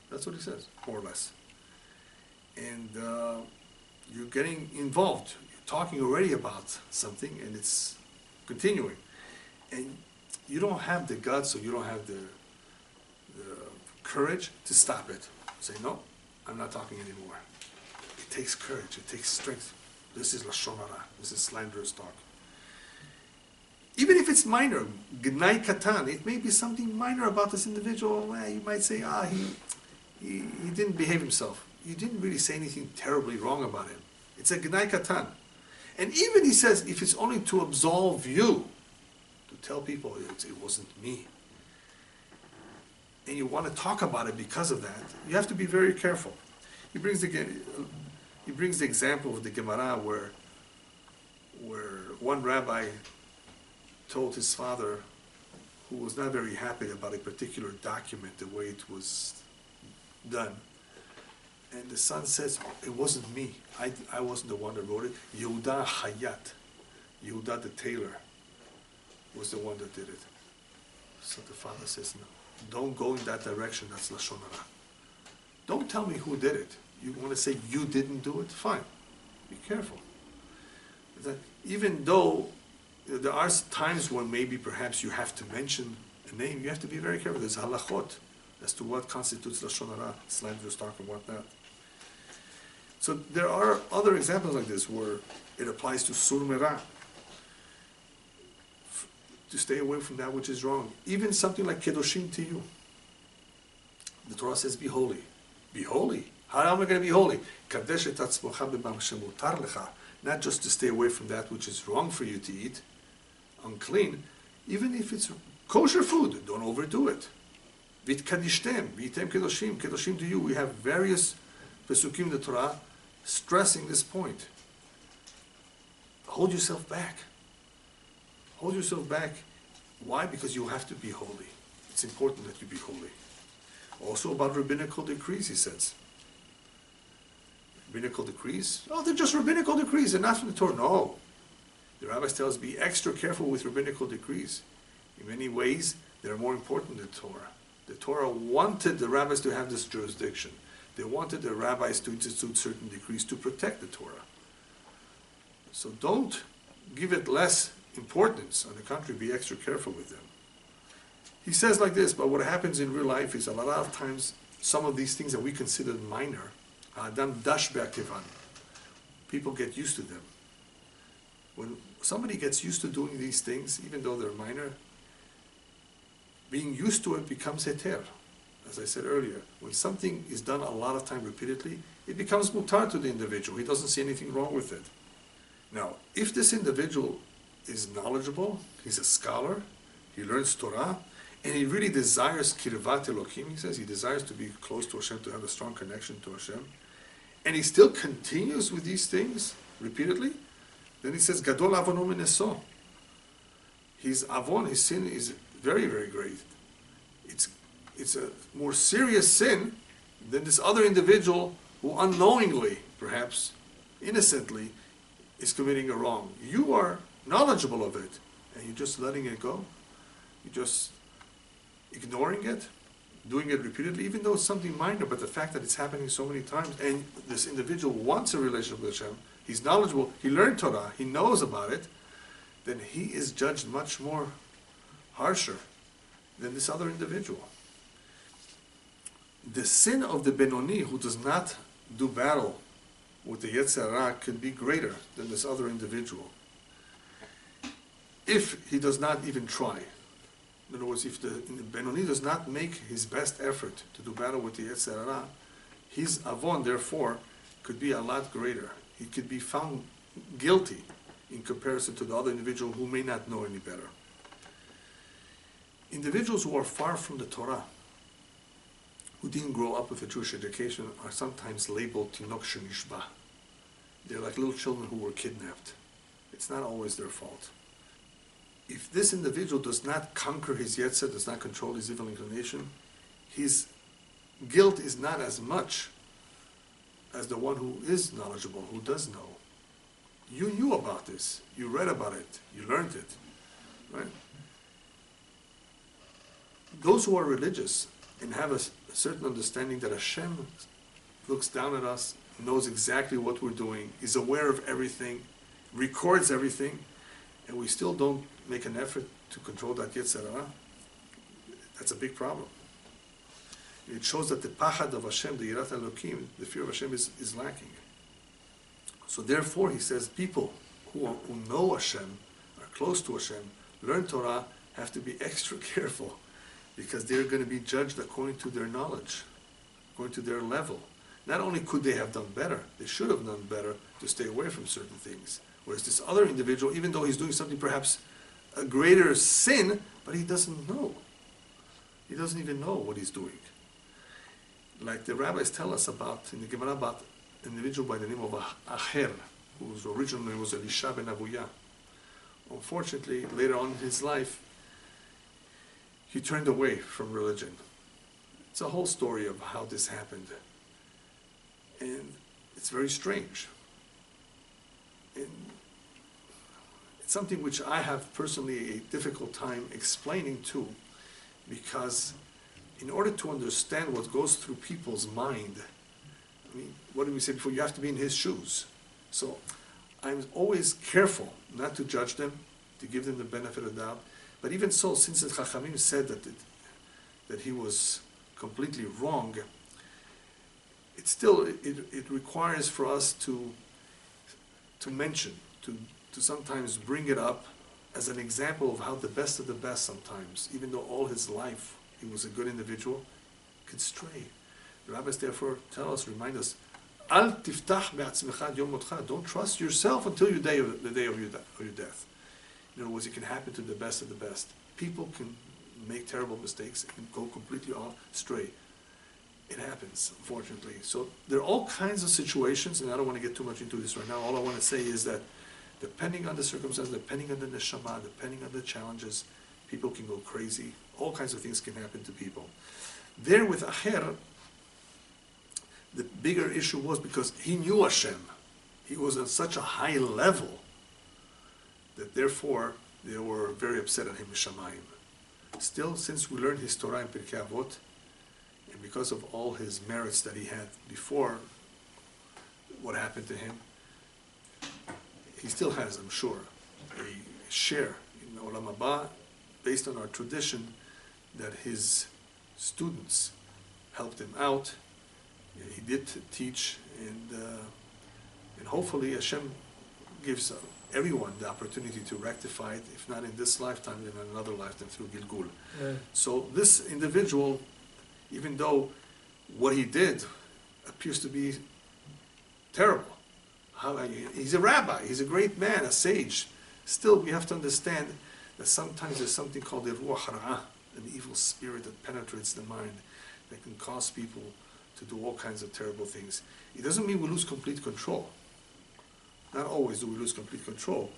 That's what he says, more or less. And you're getting involved. You're talking already about something, and it's continuing. And you don't have the guts, or you don't have the courage to stop it. Say, no, I'm not talking anymore. It takes courage. It takes strength. This is lashon hara. This is slanderous talk. Even if it's minor, gnai katan, it may be something minor about this individual. You might say, he didn't behave himself. You didn't really say anything terribly wrong about him. It's a gnai katan. And even he says, if it's only to absolve you, to tell people it wasn't me, and you want to talk about it because of that, you have to be very careful. He brings the example of the Gemara where one rabbi told his father, who was not very happy about a particular document, the way it was done. And the son says, it wasn't me. I wasn't the one that wrote it. Yehuda Hayat, Yehuda the tailor, was the one that did it. So the father says, no, don't go in that direction. That's lashon hara. Don't tell me who did it. You want to say you didn't do it? Fine. Be careful. That even though there are times when maybe perhaps you have to mention a name, you have to be very careful. There's halachot as to what constitutes lashon hara, slanderous talk and whatnot. So there are other examples like this where it applies to sur merah, to stay away from that which is wrong. Even something like kedoshim to you. The Torah says, be holy. Be holy. How am I going to be holy? Kadesh et atzmocha b'ma shemutar lecha. Not just to stay away from that which is wrong for you to eat, unclean, even if it's kosher food, don't overdo it. Vit kadishtem, vitem kedoshim, kedoshim to you. We have various pesukim in the Torah stressing this point. Hold yourself back. Hold yourself back. Why? Because you have to be holy. It's important that you be holy. Also about rabbinical decrees, he says. rabbinical decrees. Oh, they're just rabbinical decrees, they're not from the Torah. No. The rabbis tell us be extra careful with rabbinical decrees. In many ways, they're more important than the Torah. The Torah wanted the rabbis to have this jurisdiction. They wanted the rabbis to institute certain decrees to protect the Torah. So don't give it less importance. On the contrary, be extra careful with them. He says like this, but what happens in real life is a lot of times some of these things that we consider minor, Adam dash be'akevan, people get used to them. When somebody gets used to doing these things, even though they're minor, being used to it becomes heter. As I said earlier, when something is done a lot of time repeatedly, it becomes mutar to the individual. He doesn't see anything wrong with it. Now, if this individual is knowledgeable, he's a scholar, he learns Torah, and he really desires kirvat Elokim, he says, he desires to be close to Hashem, to have a strong connection to Hashem, and he still continues with these things repeatedly, then he says, Gadol avono mineso. His avon, his sin is very, very great. It's a more serious sin than this other individual who unknowingly, perhaps innocently, is committing a wrong. You are knowledgeable of it, and you're just letting it go. You're just ignoring it, doing it repeatedly, even though it's something minor, but the fact that it's happening so many times, and this individual wants a relationship with Hashem, he's knowledgeable, he learned Torah, he knows about it, then he is judged much more harsher than this other individual. The sin of the Benoni who does not do battle with the Yetzer Hara could be greater than this other individual if he does not even try. In other words, if the Benoni does not make his best effort to do battle with the Yetzer Hara, his avon, therefore, could be a lot greater. He could be found guilty in comparison to the other individual who may not know any better. Individuals who are far from the Torah, who didn't grow up with a Jewish education, are sometimes labeled Tinok Shenishba. They're like little children who were kidnapped. It's not always their fault. If this individual does not conquer his Yetzer, does not control his evil inclination, his guilt is not as much as the one who is knowledgeable, who does know. You knew about this. You read about it. You learned it. Right? Those who are religious and have a certain understanding that Hashem looks down at us, knows exactly what we're doing, is aware of everything, records everything, and we still don't make an effort to control that Yetzer Hara, that's a big problem. It shows that the pachad of Hashem, the Yirat Elokim, the fear of Hashem is lacking. So therefore, he says, people who know Hashem, are close to Hashem, learn Torah, have to be extra careful, because they're going to be judged according to their knowledge, according to their level. Not only could they have done better, they should have done better to stay away from certain things. Whereas this other individual, even though he's doing something perhaps a greater sin, but he doesn't know. He doesn't even know what he's doing. Like the rabbis tell us about, in the Gemara, about an individual by the name of Acher, whose original name was Elisha ben Abuya. Unfortunately, later on in his life, he turned away from religion. It's a whole story of how this happened. And it's very strange. And it's something which I have personally a difficult time explaining too, because in order to understand what goes through people's mind, I mean, what did we say before? You have to be in his shoes. So I'm always careful not to judge them, to give them the benefit of the doubt. But even so, since the Chachamim said that he was completely wrong, it still it requires for us to mention, to sometimes bring it up as an example of how the best of the best sometimes, even though all his life he was a good individual, could stray. The rabbis therefore tell us, remind us, Al tiftach be'atzmecha ad yom motcha. Don't trust yourself until the day of your death. In other words, it can happen to the best of the best. People can make terrible mistakes and go completely off stray. It happens, unfortunately. So there are all kinds of situations, and I don't want to get too much into this right now. All I want to say is that depending on the circumstances, depending on the neshama, depending on the challenges, people can go crazy. All kinds of things can happen to people. There with Acher, The bigger issue was because he knew Hashem. He was on such a high level that therefore they were very upset at him, Shamayim. Still, since we learned his Torah in Pirkei Avot, and because of all his merits that he had before what happened to him, he still has, I'm sure, a share in Olam Haba, based on our tradition that his students helped him out. He did teach, and hopefully Hashem gives everyone the opportunity to rectify it, if not in this lifetime, then in another lifetime through Gilgul. Yeah. So this individual, even though what he did appears to be terrible, he's a rabbi, he's a great man, a sage. Still, we have to understand that sometimes there's something called the ruach hara'ah, an evil spirit that penetrates the mind, that can cause people to do all kinds of terrible things. It doesn't mean we lose complete control. Not always do we lose complete control,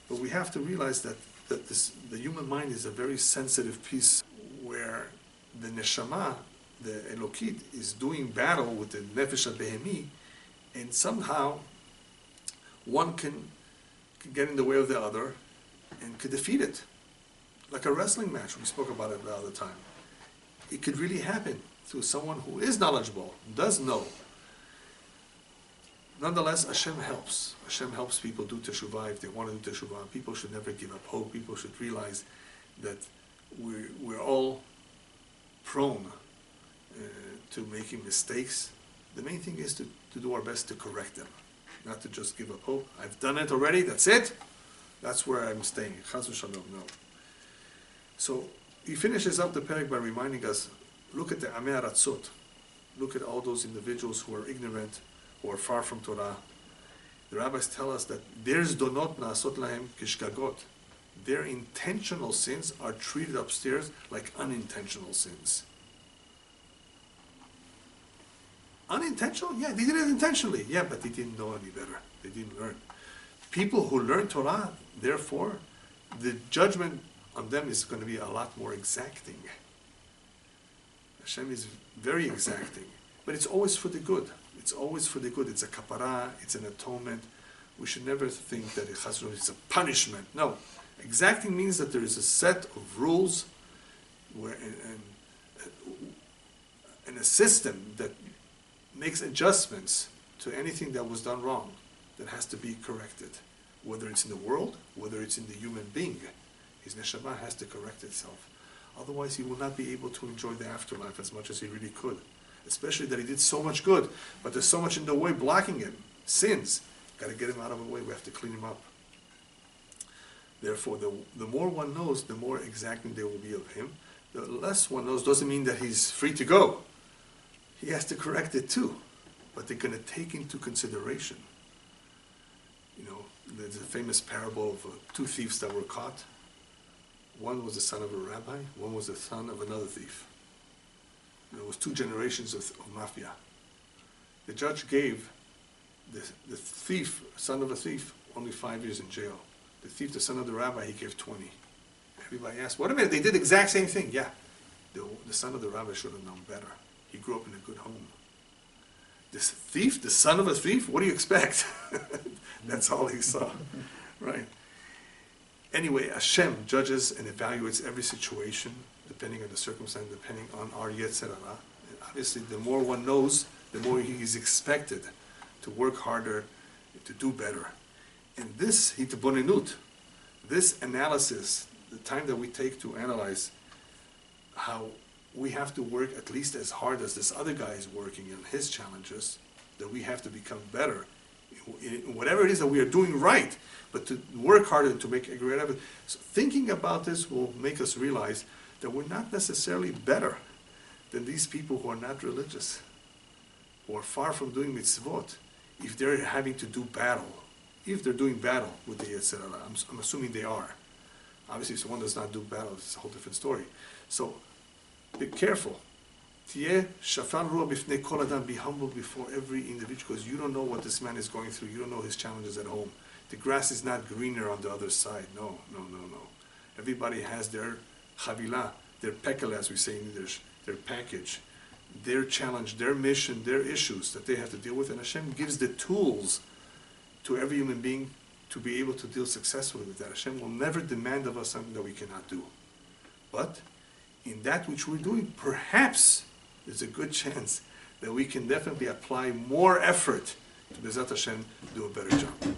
but we have to realize that the human mind is a very sensitive piece where the neshama, the Elokit, is doing battle with the nefesh behemi, and somehow one can get in the way of the other and could defeat it. Like a wrestling match, we spoke about it the other time. It could really happen through someone who is knowledgeable, does know. Nonetheless, Hashem helps. Hashem helps people do teshuvah if they want to do teshuvah. People should never give up hope. People should realize that we're all prone to making mistakes. The main thing is to do our best to correct them, not to just give up hope. I've done it already, that's it. That's where I'm staying. Chas v'shalom, no. So he finishes up the perek by reminding us, look at the Amei Aratzot. Look at all those individuals who are ignorant, who are far from Torah. The rabbis tell us that their zdonot na'asot lahem kishgagot. Their intentional sins are treated upstairs like unintentional sins. Unintentional? Yeah, they did it intentionally. Yeah, but they didn't know any better. They didn't learn. People who learn Torah, therefore, the judgment on them is going to be a lot more exacting. Hashem is very exacting. But it's always for the good. It's always for the good. It's a kapara, it's an atonement. We should never think that it's a punishment. No. Exacting means that there is a set of rules where, and a system that makes adjustments to anything that was done wrong, that has to be corrected. Whether it's in the world, whether it's in the human being. His neshama has to correct itself. Otherwise he will not be able to enjoy the afterlife as much as he really could. Especially that he did so much good, but there's so much in the way blocking him. Sins. Got to get him out of the way. We have to clean him up. Therefore, the more one knows, the more exacting there will be of him. The less one knows doesn't mean that he's free to go. He has to correct it too. But they're going to take into consideration. You know, there's a famous parable of two thieves that were caught. One was the son of a rabbi, one was the son of another thief. There was two generations of mafia. The judge gave the thief, son of a thief, only 5 years in jail. The thief, the son of the rabbi, he gave 20. Everybody asked, wait a minute, they did the exact same thing. Yeah, the son of the rabbi should have known better. He grew up in a good home. This thief, the son of a thief, what do you expect? That's all he saw, right? Anyway, Hashem judges and evaluates every situation, depending on the circumstance, depending on our Yetzer Hara. Obviously, the more one knows, the more he is expected to work harder, to do better. And this hitbonenut, this analysis, the time that we take to analyze how we have to work at least as hard as this other guy is working in his challenges, that we have to become better in whatever it is that we are doing right, but to work harder and to make a great effort. So thinking about this will make us realize that we're not necessarily better than these people who are not religious, who are far from doing mitzvot, if they're having to do battle. If they're doing battle with the Yetzer Hara, I'm assuming they are. Obviously, if someone does not do battle, it's a whole different story. So, be careful. Be humble before every individual, because you don't know what this man is going through. You don't know his challenges at home. The grass is not greener on the other side. No. Everybody has their chavilah, their pekel, as we say in English, their package. their challenge, their mission, their issues that they have to deal with, and Hashem gives the tools to every human being to be able to deal successfully with that. Hashem will never demand of us something that we cannot do. But in that which we're doing, perhaps there's a good chance that we can definitely apply more effort to Bezat Hashem do a better job.